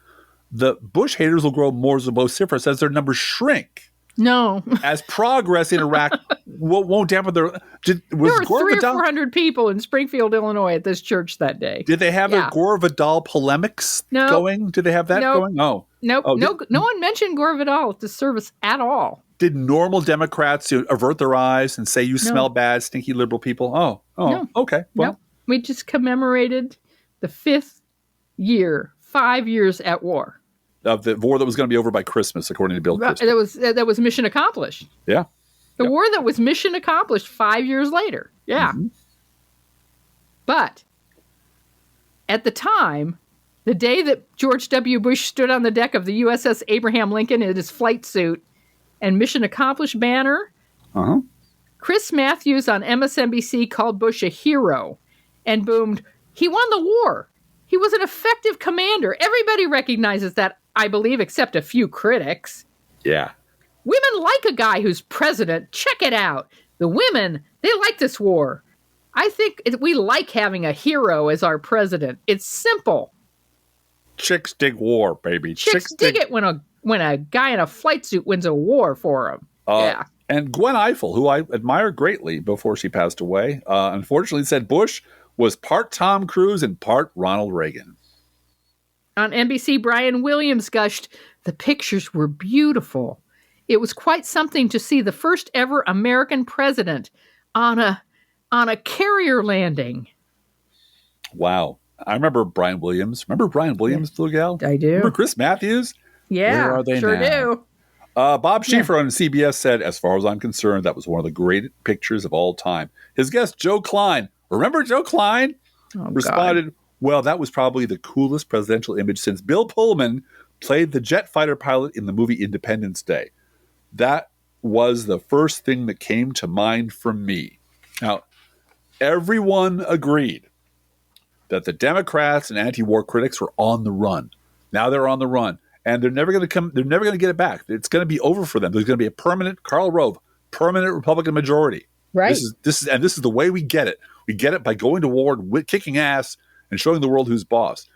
the Bush haters will grow more vociferous as their numbers shrink. No. As progress in Iraq won't dampen their... There were 300 or 400 people in Springfield, Illinois at this church that day. Did they have their Gore Vidal polemics going? Did they have that going? No. Nope. Oh, no one mentioned Gore Vidal at the service at all. Did normal Democrats avert their eyes and say, you smell bad, stinky liberal people? No. Okay. Well, we just commemorated the 5th year, 5 years at war. Of the war that was going to be over by Christmas, according to Bill Kristol. That was mission accomplished. Yeah. The war that was mission accomplished 5 years later. Yeah. Mm-hmm. But at the time, the day that George W. Bush stood on the deck of the USS Abraham Lincoln in his flight suit and mission accomplished banner, Chris Matthews on MSNBC called Bush a hero and boomed, he won the war. He was an effective commander. Everybody recognizes that, I believe, except a few critics. Yeah. Women like a guy who's president. Check it out. The women, they like this war. I think we like having a hero as our president. It's simple. Chicks dig war, baby. Chicks dig it when a guy in a flight suit wins a war for them. Yeah. And Gwen Ifill, who I admire greatly before she passed away, unfortunately said Bush was part Tom Cruise and part Ronald Reagan. On NBC, Brian Williams gushed, the pictures were beautiful. It was quite something to see the first ever American president on a carrier landing. Wow. I remember Brian Williams. Remember Brian Williams, Blue Gal? I do. Remember Chris Matthews? Yeah, where are they sure now? Do. Bob Schieffer on CBS said, as far as I'm concerned, that was one of the great pictures of all time. His guest, Joe Klein. Remember Joe Klein? Responded, God. Well, that was probably the coolest presidential image since Bill Pullman played the jet fighter pilot in the movie Independence Day. That was the first thing that came to mind for me. Now, everyone agreed that the Democrats and anti-war critics were on the run. Now they're on the run, and they're never going to get it back. It's going to be over for them. There's going to be a permanent Karl Rove, permanent Republican majority. Right. This is the way we get it. We get it by going to war, kicking ass, and showing the world who's boss.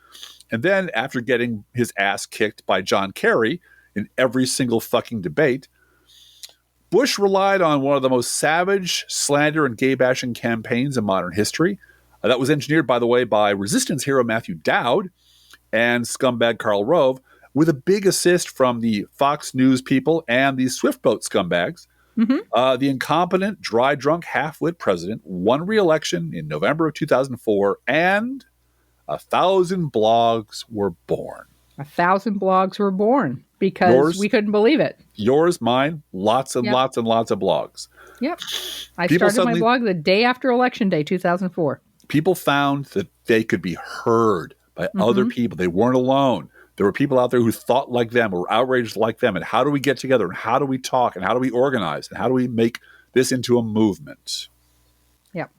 And then after getting his ass kicked by John Kerry in every single fucking debate, Bush relied on one of the most savage slander and gay-bashing campaigns in modern history. That was engineered, by the way, by resistance hero Matthew Dowd and scumbag Karl Rove, with a big assist from the Fox News people and the Swiftboat scumbags. Mm-hmm. The incompetent, dry, drunk, half-wit president won re-election in November of 2004, and 1,000 blogs were born. 1,000 blogs were born because we couldn't believe it. Yours, mine, lots and lots and lots of blogs. Yep. I started my blog the day after Election Day, 2004. People found that they could be heard by other people. They weren't alone. There were people out there who thought like them, or were outraged like them. And how do we get together? And how do we talk? And how do we organize? And how do we make this into a movement? Yep.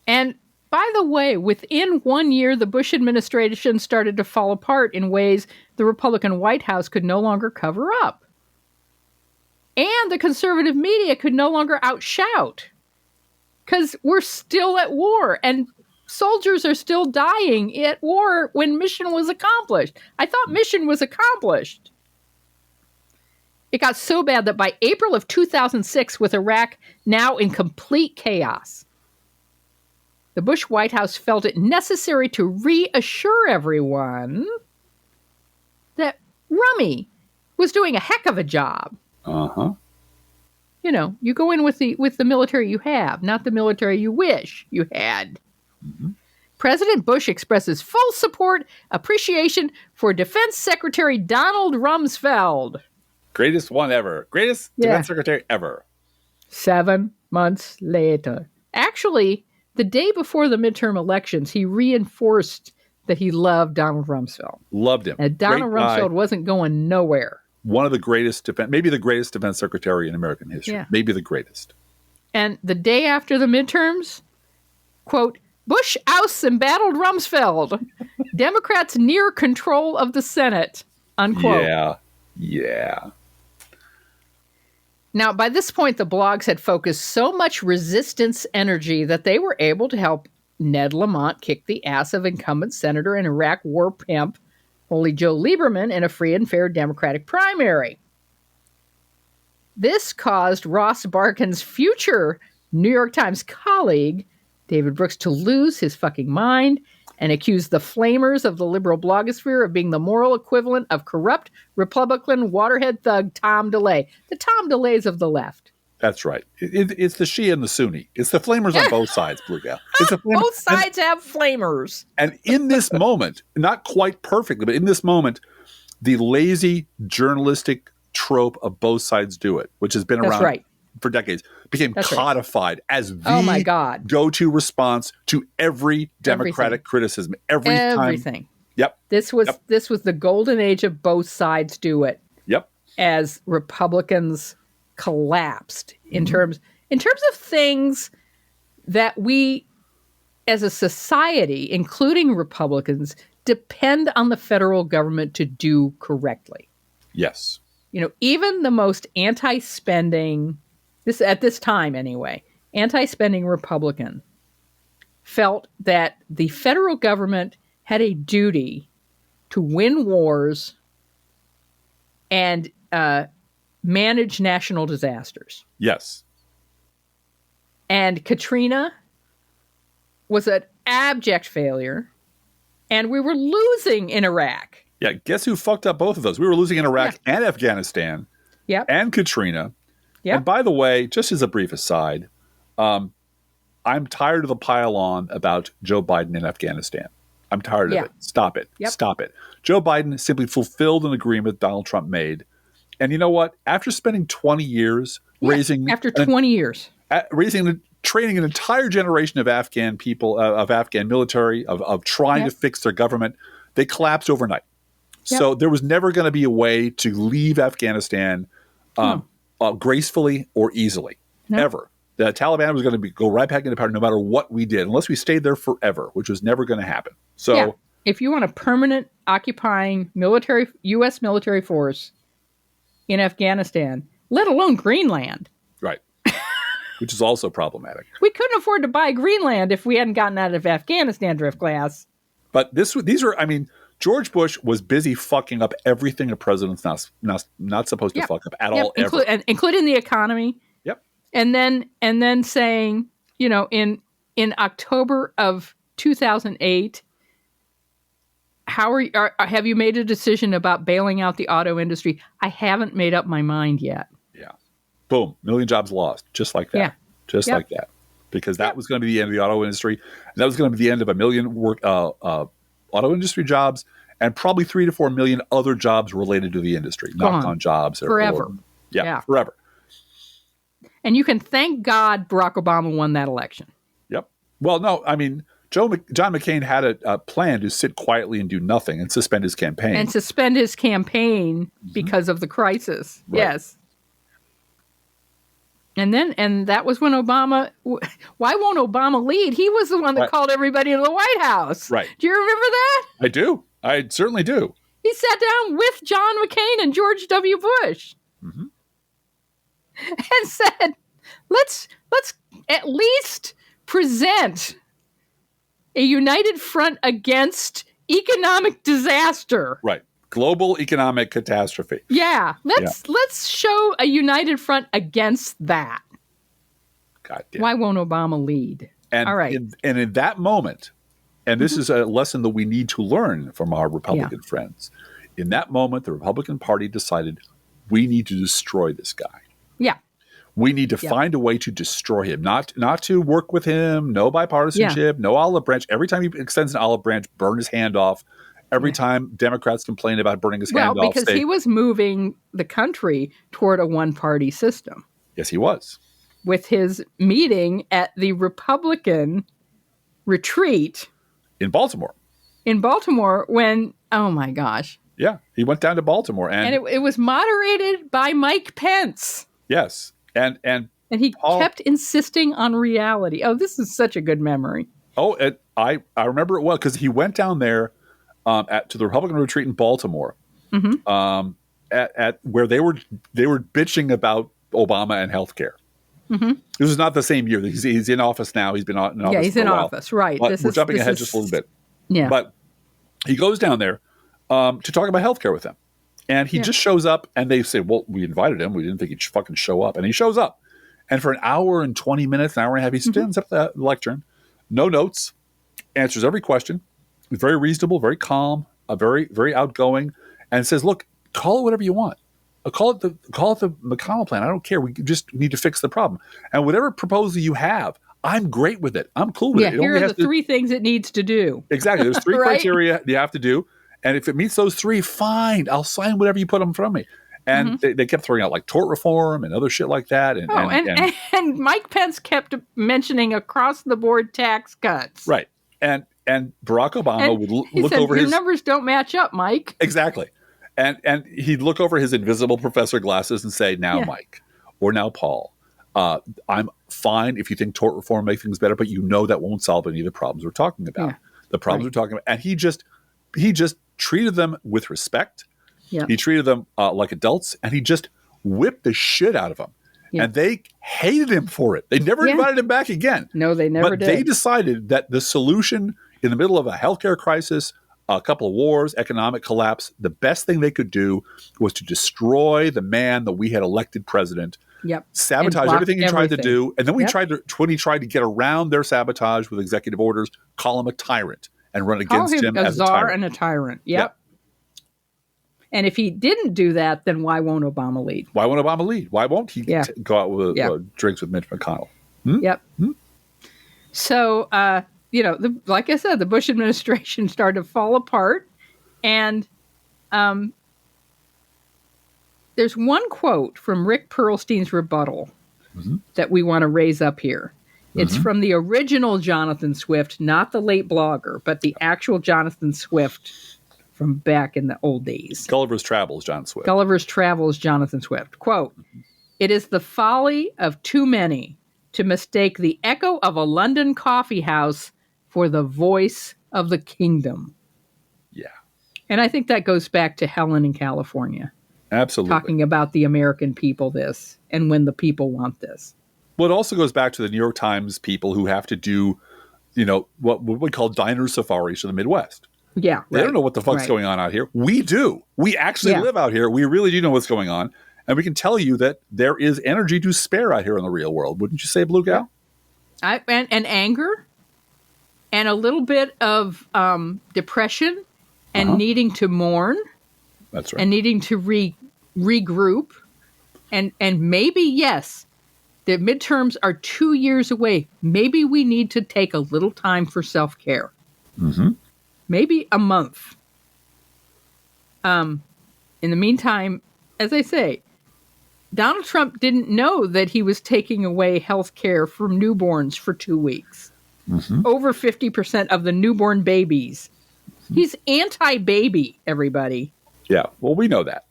And by the way, within 1 year, the Bush administration started to fall apart in ways the Republican White House could no longer cover up. And the conservative media could no longer outshout. Because we're still at war, and soldiers are still dying at war when mission was accomplished. I thought mission was accomplished. It got so bad that by April of 2006, with Iraq now in complete chaos, the Bush White House felt it necessary to reassure everyone that Rummy was doing a heck of a job. Uh-huh. You know, you go in with the military you have, not the military you wish you had. Mm-hmm. President Bush expresses full support, appreciation for Defense Secretary Donald Rumsfeld. Greatest one ever. Greatest Defense Secretary ever. 7 months later. Actually, the day before the midterm elections, he reinforced that he loved Donald Rumsfeld. Loved him. And Donald Rumsfeld wasn't going nowhere. One of the greatest maybe the greatest defense secretary in American history. Yeah. Maybe the greatest. And the day after the midterms, quote, Bush ousts embattled Rumsfeld. Democrats near control of the Senate, unquote. Yeah. Now, by this point, the blogs had focused so much resistance energy that they were able to help Ned Lamont kick the ass of incumbent senator and Iraq war pimp Holy Joe Lieberman in a free and fair Democratic primary. This caused Ross Barkan's future New York Times colleague, David Brooks, to lose his fucking mind and accuse the flamers of the liberal blogosphere of being the moral equivalent of corrupt Republican waterhead thug Tom DeLay. The Tom DeLays of the left. That's right. It's the Shia and the Sunni. It's the flamers on both sides, Blue Gal. It's the Both sides have flamers. And in this moment, not quite perfectly, but in this moment, the lazy journalistic trope of both sides do it, which has been around for decades, became codified as the go-to response to every Democratic criticism. Everything. Time. Yep. This was the golden age of both sides do it. Yep. As Republicans collapsed in terms of things that we as a society, including Republicans, depend on the federal government to do correctly. Yes. Even the most anti-spending, at this time anyway, anti-spending Republican felt that the federal government had a duty to win wars and manage national disasters. Yes. And Katrina was an abject failure, and we were losing in Iraq. Yeah, guess who fucked up both of those? We were losing in Iraq and Afghanistan and Katrina. Yep. And by the way, just as a brief aside, I'm tired of the pile-on about Joe Biden in Afghanistan. I'm tired of it. Stop it. Yep. Stop it. Joe Biden simply fulfilled an agreement Donald Trump made. And you know what? After spending 20 years training an entire generation of Afghan people, of Afghan military, of trying to fix their government, they collapsed overnight. Yep. So there was never going to be a way to leave Afghanistan gracefully or easily, ever. The Taliban was going to go right back into power no matter what we did, unless we stayed there forever, which was never going to happen. So, if you want a permanent occupying U.S. military force in Afghanistan, let alone Greenland. Right. Which is also problematic. We couldn't afford to buy Greenland if we hadn't gotten out of Afghanistan, Driftglass. But George Bush was busy fucking up everything a president's not supposed to fuck up at all, ever. Including the economy. Yep. And then saying, in October of 2008, have you made a decision about bailing out the auto industry? I haven't made up my mind yet. Yeah. Boom. Million jobs lost. Just like that. Yeah. Just like that. Because that was going to be the end of the auto industry. And that was going to be the end of a million auto industry jobs and probably 3 to 4 million other jobs related to the industry. Knock-on jobs. Forever. Forever. And you can thank God Barack Obama won that election. Yep. Well, no, I mean, John McCain had a plan to sit quietly and do nothing and suspend his campaign. Because of the crisis. Right. Yes. And that was when Obama, why won't Obama lead? He was the one that called everybody to the White House. Right. Do you remember that? I do. I certainly do. He sat down with John McCain and George W. Bush and said, let's at least present a united front against economic disaster. Right. Global economic catastrophe. Yeah. Let's show a united front against that. God damn. Why won't Obama lead? And, all right. And in that moment, and this is a lesson that we need to learn from our Republican friends. In that moment, the Republican Party decided we need to destroy this guy. Yeah. We need to find a way to destroy him, not to work with him, no bipartisanship, no olive branch. Every time he extends an olive branch, burn his hand off. Every time Democrats complain about burning his hand off. Well, because he was moving the country toward a one-party system. Yes, he was. With his meeting at the Republican retreat. In Baltimore. When, oh my gosh. Yeah, he went down to Baltimore. And it was moderated by Mike Pence. Yes. And he kept insisting on reality. Oh, this is such a good memory. Oh, I remember it well because he went down there to the Republican retreat in Baltimore, at where they were bitching about Obama and healthcare. This is not the same year. He's in office now. He's been in office. Yeah, he's in office, right? But we're jumping ahead just a little bit. Yeah, but he goes down there to talk about healthcare with them, And he just shows up, and they say, well, we invited him. We didn't think he'd fucking show up. And he shows up. And for an hour and 20 minutes, an hour and a half, he stands up the lectern, no notes, answers every question. He's very reasonable, very calm, very, very outgoing, and says, look, call it whatever you want. Call it the McConnell plan. I don't care. We just need to fix the problem. And whatever proposal you have, I'm great with it. I'm cool with it. Here are the three things it needs to do. Exactly. There's three criteria you have to do. And if it meets those three, fine. I'll sign whatever you put in front of me. And they kept throwing out like tort reform and other shit like that. And Mike Pence kept mentioning across the board tax cuts. Right. And Barack Obama would look over your numbers don't match up, Mike. Exactly. And he'd look over his invisible professor glasses and say, now, Mike, or now, Paul, I'm fine if you think tort reform makes things better, but you know that won't solve any of the problems we're talking about. Yeah. The problems we're talking about. And he just treated them with respect. Yeah. He treated them like adults, and he just whipped the shit out of them. Yeah. And they hated him for it. They never invited him back again. No, they never did. But they decided that the solution in the middle of a healthcare crisis, a couple of wars, economic collapse, the best thing they could do was to destroy the man that we had elected president, sabotage everything he tried to do. And then when he tried to get around their sabotage with executive orders, call him a tyrant and run against him as a czar and a tyrant. Yep. And if he didn't do that, then why won't Obama lead? Why won't Obama lead? Why won't he go out with drinks with Mitch McConnell? So, like I said, the Bush administration started to fall apart. And there's one quote from Rick Perlstein's rebuttal that we want to raise up here. It's from the original Jonathan Swift, not the late blogger, but the actual Jonathan Swift from back in the old days. Gulliver's Travels, John Swift. Gulliver's Travels, Jonathan Swift. Quote, "It is the folly of too many to mistake the echo of a London coffee house for the voice of the kingdom." Yeah. And I think that goes back to Helen in California. Absolutely. Talking about the American people this, and when the people want this. Well, it also goes back to the New York Times people who have to do, what we call diner safaris to the Midwest. Yeah. They don't know what the fuck's going on out here. We do. We actually live out here. We really do know what's going on. And we can tell you that there is energy to spare out here in the real world. Wouldn't you say, Blue Gal? And anger and a little bit of depression and needing to mourn. That's right. And needing to regroup. And maybe, yes, the midterms are 2 years away. Maybe we need to take a little time for self-care. Maybe a month. In the meantime, as I say, Donald Trump didn't know that he was taking away health care from newborns for 2 weeks. Over 50% of the newborn babies. He's anti-baby, everybody. Yeah, well, we know that.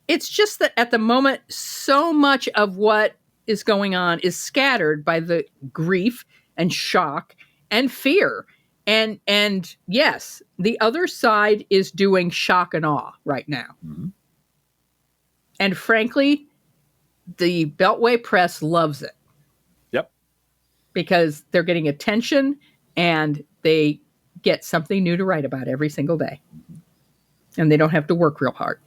It's just that at the moment, so much of what is going on is scattered by the grief and shock and fear. And yes, the other side is doing shock and awe right now. And frankly, the Beltway press loves it. Yep. Because they're getting attention and they get something new to write about every single day. And they don't have to work real hard.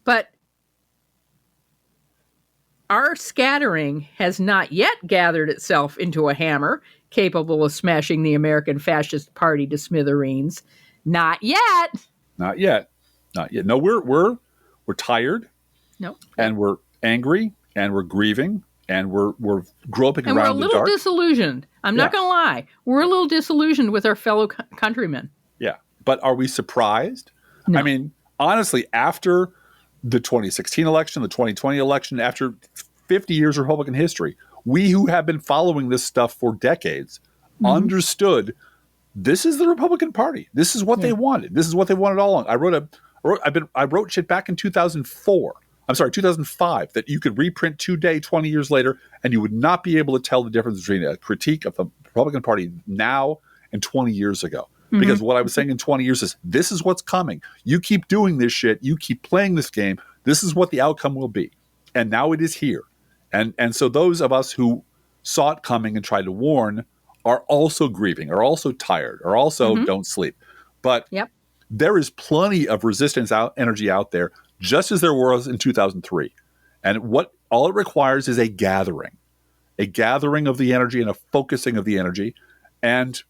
But our scattering has not yet gathered itself into a hammer capable of smashing the American Fascist Party to smithereens. Not yet. Not yet. Not yet. No, we're tired. No. And we're angry and we're grieving and we're groping and around we're the dark. A little disillusioned. I'm not going to lie. We're a little disillusioned with our fellow countrymen. Yeah. But are we surprised? No. I mean, honestly, after the 2016 election, the 2020 election, after 50 years of Republican history, we who have been following this stuff for decades understood this is the Republican Party. This is what they wanted. This is what they wanted all along. I wrote shit back in 2005, that you could reprint today, 20 years later, and you would not be able to tell the difference between a critique of the Republican Party now and 20 years ago. Because what I was saying in 20 years is, this is what's coming. You keep doing this shit. You keep playing this game. This is what the outcome will be. And now it is here. And so those of us who saw it coming and tried to warn are also grieving, are also tired, are also don't sleep. But Yep. there is plenty of resistance energy out there, just as there was in 2003. And what all it requires is a gathering of the energy and a focusing of the energy. And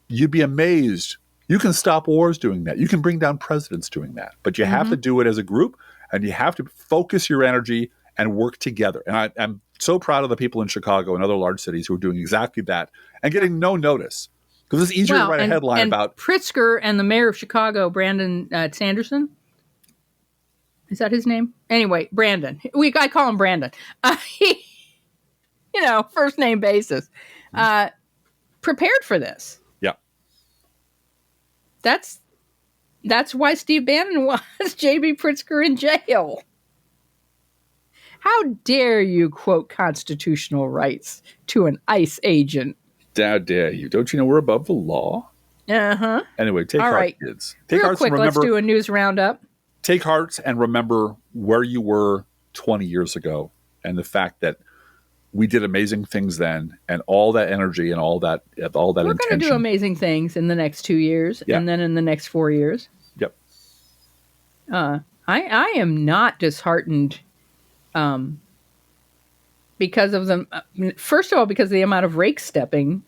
you'd be amazed. You can stop wars doing that. You can bring down presidents doing that. But you have to do it as a group, and you have to focus your energy and work together. And I'm so proud of the people in Chicago and other large cities who are doing exactly that and getting no notice. Because it's easier to write a headline about Pritzker and the mayor of Chicago, Brandon Sanderson. Is that his name? Anyway, Brandon. I call him Brandon. He, first name basis. Prepared for this. Yeah. That's why Steve Bannon was J.B. Pritzker in jail. How dare you quote constitutional rights to an ICE agent? How dare you? Don't you know we're above the law? Uh-huh. Anyway, take All heart, right. kids. Take Real hearts quick, and remember, let's do a news roundup. Take heart and remember where you were 20 years ago and the fact that we did amazing things then, and all that energy and all that We're intention. going to do amazing things in the next 2 years, and then in the next 4 years. Yep. I am not disheartened because of the first of all, because of the amount of rake stepping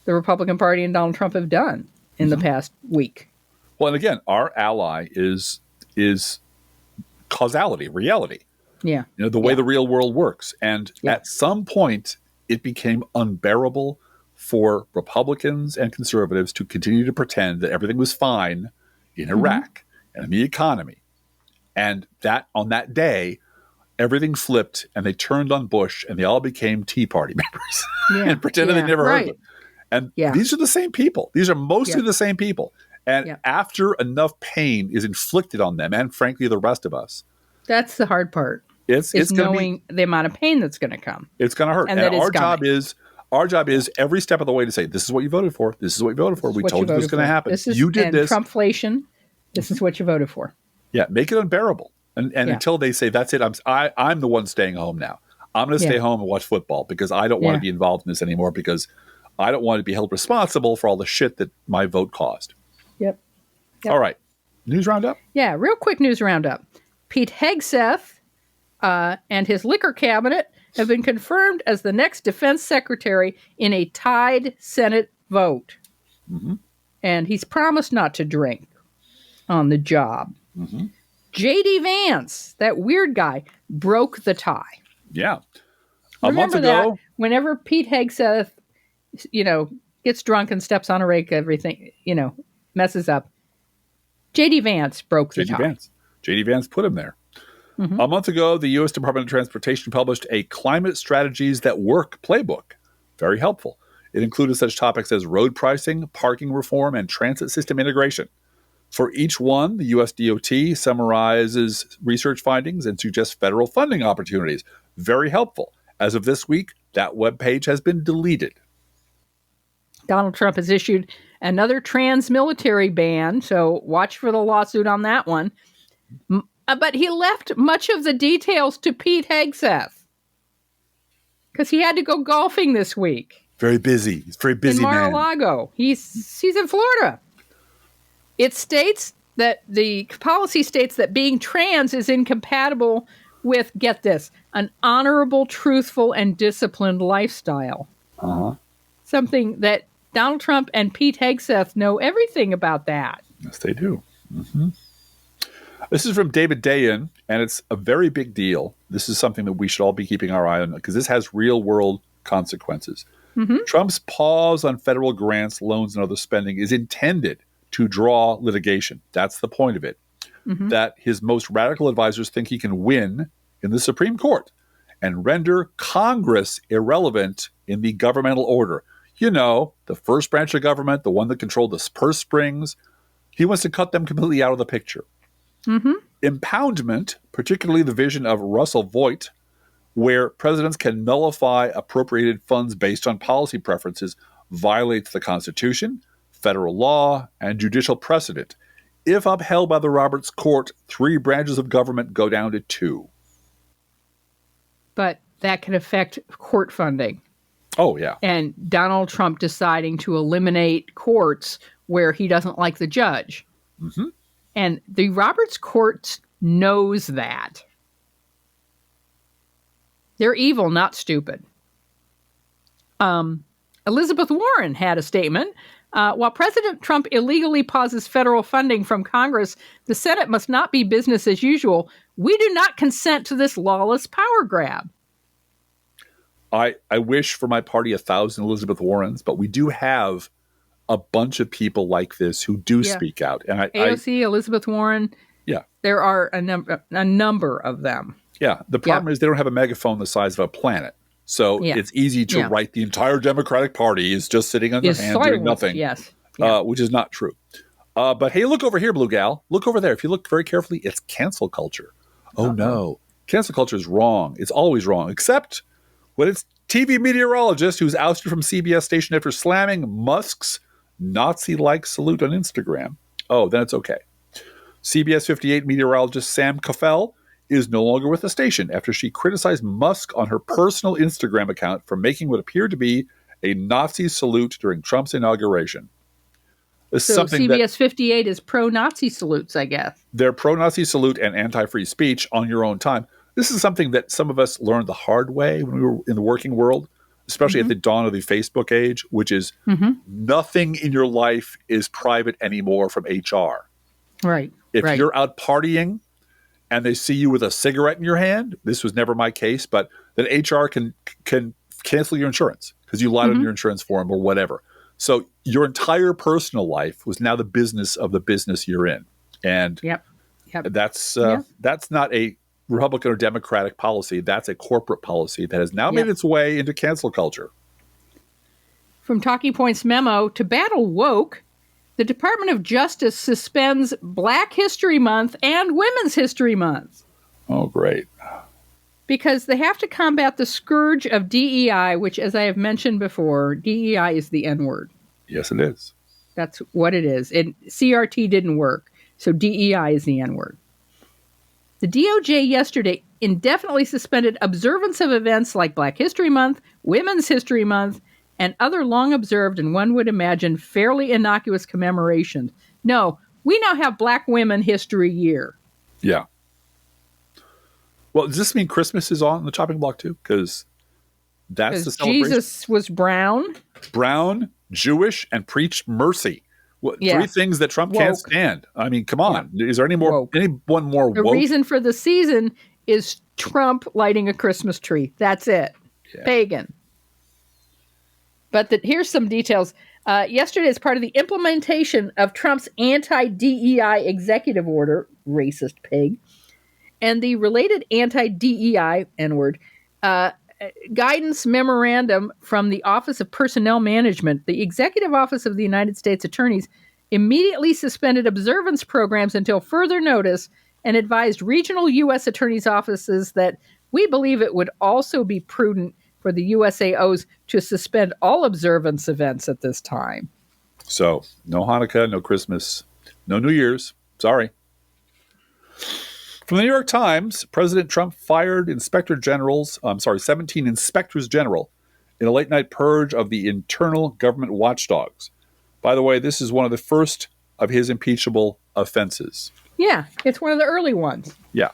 the Republican Party and Donald Trump have done in the past week. Well, and again, our ally is causality, reality. Yeah. The way the real world works. And at some point, it became unbearable for Republicans and conservatives to continue to pretend that everything was fine in Iraq and in the economy. And that on that day, everything flipped and they turned on Bush and they all became Tea Party members and pretended they never heard of it. And these are the same people. These are mostly the same people. And after enough pain is inflicted on them and, frankly, the rest of us. That's the hard part. It's knowing the amount of pain that's going to come. It's going to hurt. And our job is every step of the way to say, this is what you voted for. This is what you voted for. We told you this was going to happen. You did this. Trumpflation. This is what you voted for. Yeah, make it unbearable. And until they say, that's it, I'm the one staying home now. I'm going to stay home and watch football because I don't want to be involved in this anymore because I don't want to be held responsible for all the shit that my vote caused. Yep. All right. News roundup? Yeah, real quick news roundup. Pete Hegseth and his liquor cabinet have been confirmed as the next defense secretary in a tied Senate vote. And he's promised not to drink on the job. J.D. Vance, that weird guy, broke the tie. Yeah. Remember that whenever Pete Hegseth, gets drunk and steps on a rake, everything, messes up. J.D. Vance broke the tie. J.D. Vance put him there. A month ago, the U.S. Department of Transportation published a Climate Strategies That Work playbook. Very helpful. It included such topics as road pricing, parking reform, and transit system integration. For each one, the U.S. DOT summarizes research findings and suggests federal funding opportunities. Very helpful. As of this week, that webpage has been deleted. Donald Trump has issued another trans-military ban, so watch for the lawsuit on that one. But he left much of the details to Pete Hegseth because he had to go golfing this week. Very busy. He's very busy, man. In Mar-a-Lago. He's in Florida. It states that the policy states that being trans is incompatible with, get this, an honorable, truthful, and disciplined lifestyle. Something that Donald Trump and Pete Hegseth know everything about that. Yes, they do. This is from David Dayen, and it's a very big deal. This is something that we should all be keeping our eye on because this has real-world consequences. Trump's pause on federal grants, loans, and other spending is intended to draw litigation. That's the point of it. That his most radical advisors think he can win in the Supreme Court and render Congress irrelevant in the governmental order. The first branch of government, the one that controlled the purse strings. He wants to cut them completely out of the picture. Impoundment, particularly the vision of Russell Voigt, where presidents can nullify appropriated funds based on policy preferences, violates the Constitution, federal law, and judicial precedent. If upheld by the Roberts Court, 3 branches of government go down to 2. But that can affect court funding. Oh, yeah. And Donald Trump deciding to eliminate courts where he doesn't like the judge. Mm-hmm. And the Roberts Court knows that. They're evil, not stupid. Elizabeth Warren had a statement. While President Trump illegally pauses federal funding from Congress, the Senate must not be business as usual. We do not consent to this lawless power grab. I wish for my party 1,000 Elizabeth Warrens, but we do have a bunch of people like this who do speak out. And AOC, Elizabeth Warren. Yeah. There are a number of them. Yeah. The problem is they don't have a megaphone the size of a planet. So it's easy to write the entire Democratic Party is just sitting on their hand doing nothing. Yes. Which is not true. But hey, look over here, Blue Gal. Look over there. If you look very carefully, it's cancel culture. Oh, no. Cancel culture is wrong. It's always wrong, except when it's TV meteorologist who's ousted from CBS station after slamming Musk's Nazi-like salute on Instagram. Oh, then it's okay. CBS 58 meteorologist Sam Caffell is no longer with the station after she criticized Musk on her personal Instagram account for making what appeared to be a Nazi salute during Trump's inauguration. So CBS 58 is pro-Nazi salutes, I guess. They're pro-Nazi salute and anti-free speech on your own time. This is something that some of us learned the hard way when we were in the working world, especially at the dawn of the Facebook age, which is nothing in your life is private anymore from HR. Right. If you're out partying and they see you with a cigarette in your hand, this was never my case, but then HR can cancel your insurance because you lied on your insurance form or whatever. So your entire personal life was now the business of the business you're in. And that's not a Republican or Democratic policy. That's a corporate policy that has now made its way into cancel culture. From Talking Points memo to battle woke, the Department of Justice suspends Black History Month and Women's History Month. Oh, great. Because they have to combat the scourge of DEI, which, as I have mentioned before, DEI is the N-word. Yes, it is. That's what it is. And CRT didn't work, so DEI is the N-word. The DOJ yesterday indefinitely suspended observance of events like Black History Month, Women's History Month, and other long observed and one would imagine fairly innocuous commemorations. No, we now have Black Women History Year. Yeah. Well, does this mean Christmas is on the chopping block too? Because that's the celebration. Jesus was brown. Brown, Jewish, and preached mercy. Three things that Trump can't stand. I mean, come on. Is there anyone more woke? The reason for the season is Trump lighting a Christmas tree. That's it. Yeah. Pagan. But here's some details. Yesterday, as part of the implementation of Trump's anti-DEI executive order, racist pig, and the related anti-DEI, N-word, guidance memorandum from the Office of Personnel Management, the Executive Office of the United States Attorneys immediately suspended observance programs until further notice and advised regional U.S. attorneys' offices that we believe it would also be prudent for the USAOs to suspend all observance events at this time. So, no Hanukkah, no Christmas, no New Year's. Sorry. From the New York Times, President Trump fired 17 inspectors general in a late-night purge of the internal government watchdogs. By the way, this is one of the first of his impeachable offenses. Yeah, it's one of the early ones. Yeah.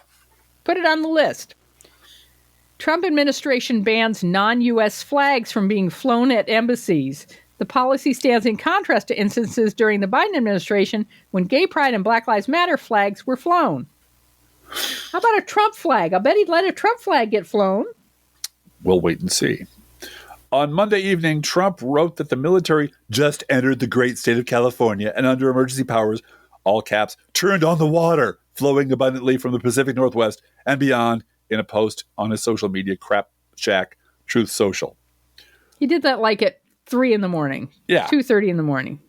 Put it on the list. Trump administration bans non-U.S. flags from being flown at embassies. The policy stands in contrast to instances during the Biden administration when gay pride and Black Lives Matter flags were flown. How about a Trump flag? I bet he'd let a Trump flag get flown. We'll wait and see. On Monday evening, Trump wrote that the military just entered the great state of California and under emergency powers, all caps, turned on the water flowing abundantly from the Pacific Northwest and beyond in a post on his social media crap shack, Truth Social. He did that like at 3 a.m. Yeah. 2:30 in the morning.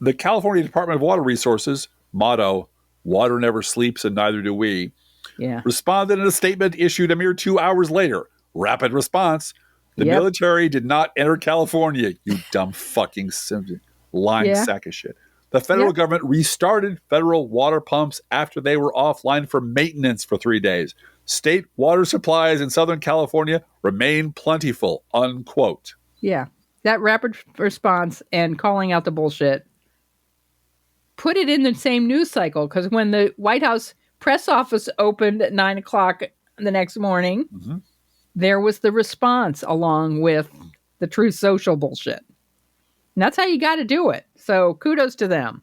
The California Department of Water Resources, motto, water never sleeps and neither do we, responded in a statement issued a mere 2 hours later. Rapid response. The military did not enter California, you dumb fucking lying sack of shit. The federal government restarted federal water pumps after they were offline for maintenance for 3 days. State water supplies in Southern California remain plentiful, unquote. Yeah. That rapid response and calling out the bullshit. Put it in the same news cycle, because when the White House press office opened at 9 o'clock the next morning, there was the response along with the Truth Social bullshit. And that's how you got to do it. So kudos to them.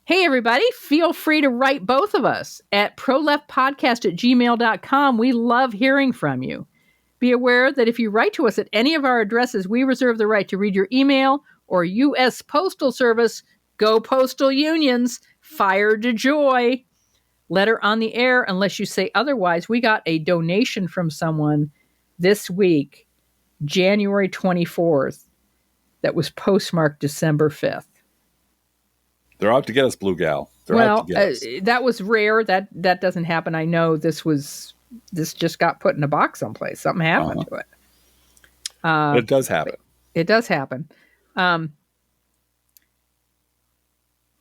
Hey, everybody, feel free to write both of us at proleftpodcast@gmail.com. We love hearing from you. Be aware that if you write to us at any of our addresses, we reserve the right to read your email, or U.S. Postal Service, go Postal Unions, fire to joy. Letter on the air unless you say otherwise. We got a donation from someone this week, January 24th, that was postmarked December 5th. They're out to get us, Blue Gal. That was rare. That doesn't happen. I know this just got put in a box someplace. Something happened to it. It does happen. It does happen.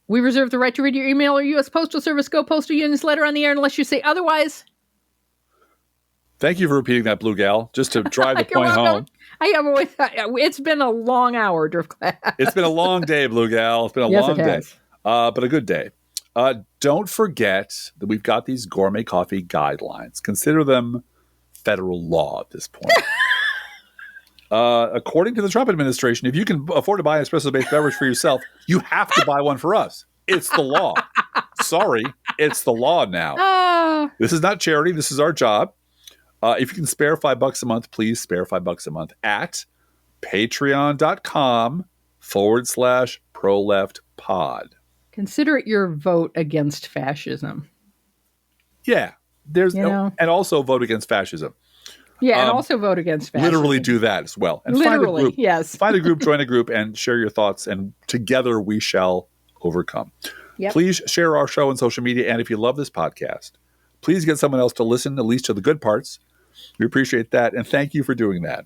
We reserve the right to read your email or U.S. Postal Service, go Postal Union's letter on the air unless you say otherwise. Thank you for repeating that, Blue Gal, just to drive the point home. It's been a long hour, Driftglass. It's been a long day, Blue Gal. It's been a long day. But a good day. Don't forget that we've got these gourmet coffee guidelines. Consider them federal law at this point. According to the Trump administration, if you can afford to buy an espresso-based beverage for yourself, you have to buy one for us. It's the law. Sorry, it's the law now. This is not charity. This is our job. If you can spare $5 a month, please spare $5 a month at patreon.com/proleftpod. Consider it your vote against fascism. Yeah, and also vote against fascism. Yeah, and also vote against fascism. Literally do that as well. And literally, find a group, yes. Find a group, join a group, and share your thoughts, and together we shall overcome. Yep. Please share our show on social media, and if you love this podcast, please get someone else to listen, at least to the good parts. We appreciate that, and thank you for doing that.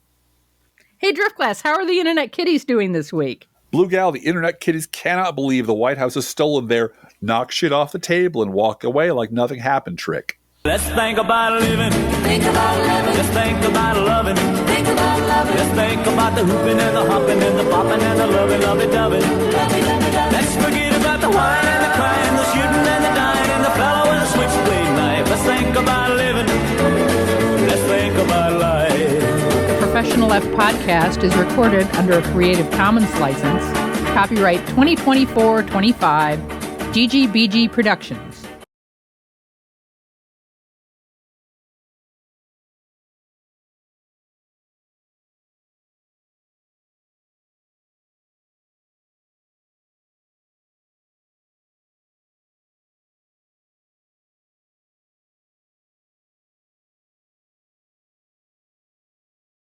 Hey, Driftglass, how are the Internet Kitties doing this week? Blue Gal, the Internet Kitties cannot believe the White House has stolen their knock shit off the table and walk away like nothing happened trick. Let's think about living. Think about living. Let's think about loving. Think about loving. Let's think about the hooping and the hopping and the popping and the lovey-dovey. Let's forget about the wine and the crying, the shooting and the dying, and the fellow with the switchblade knife. Let's think about living. Let's think about life. The Professional Left podcast is recorded under a Creative Commons license. Copyright 2024-25, GGBG Productions.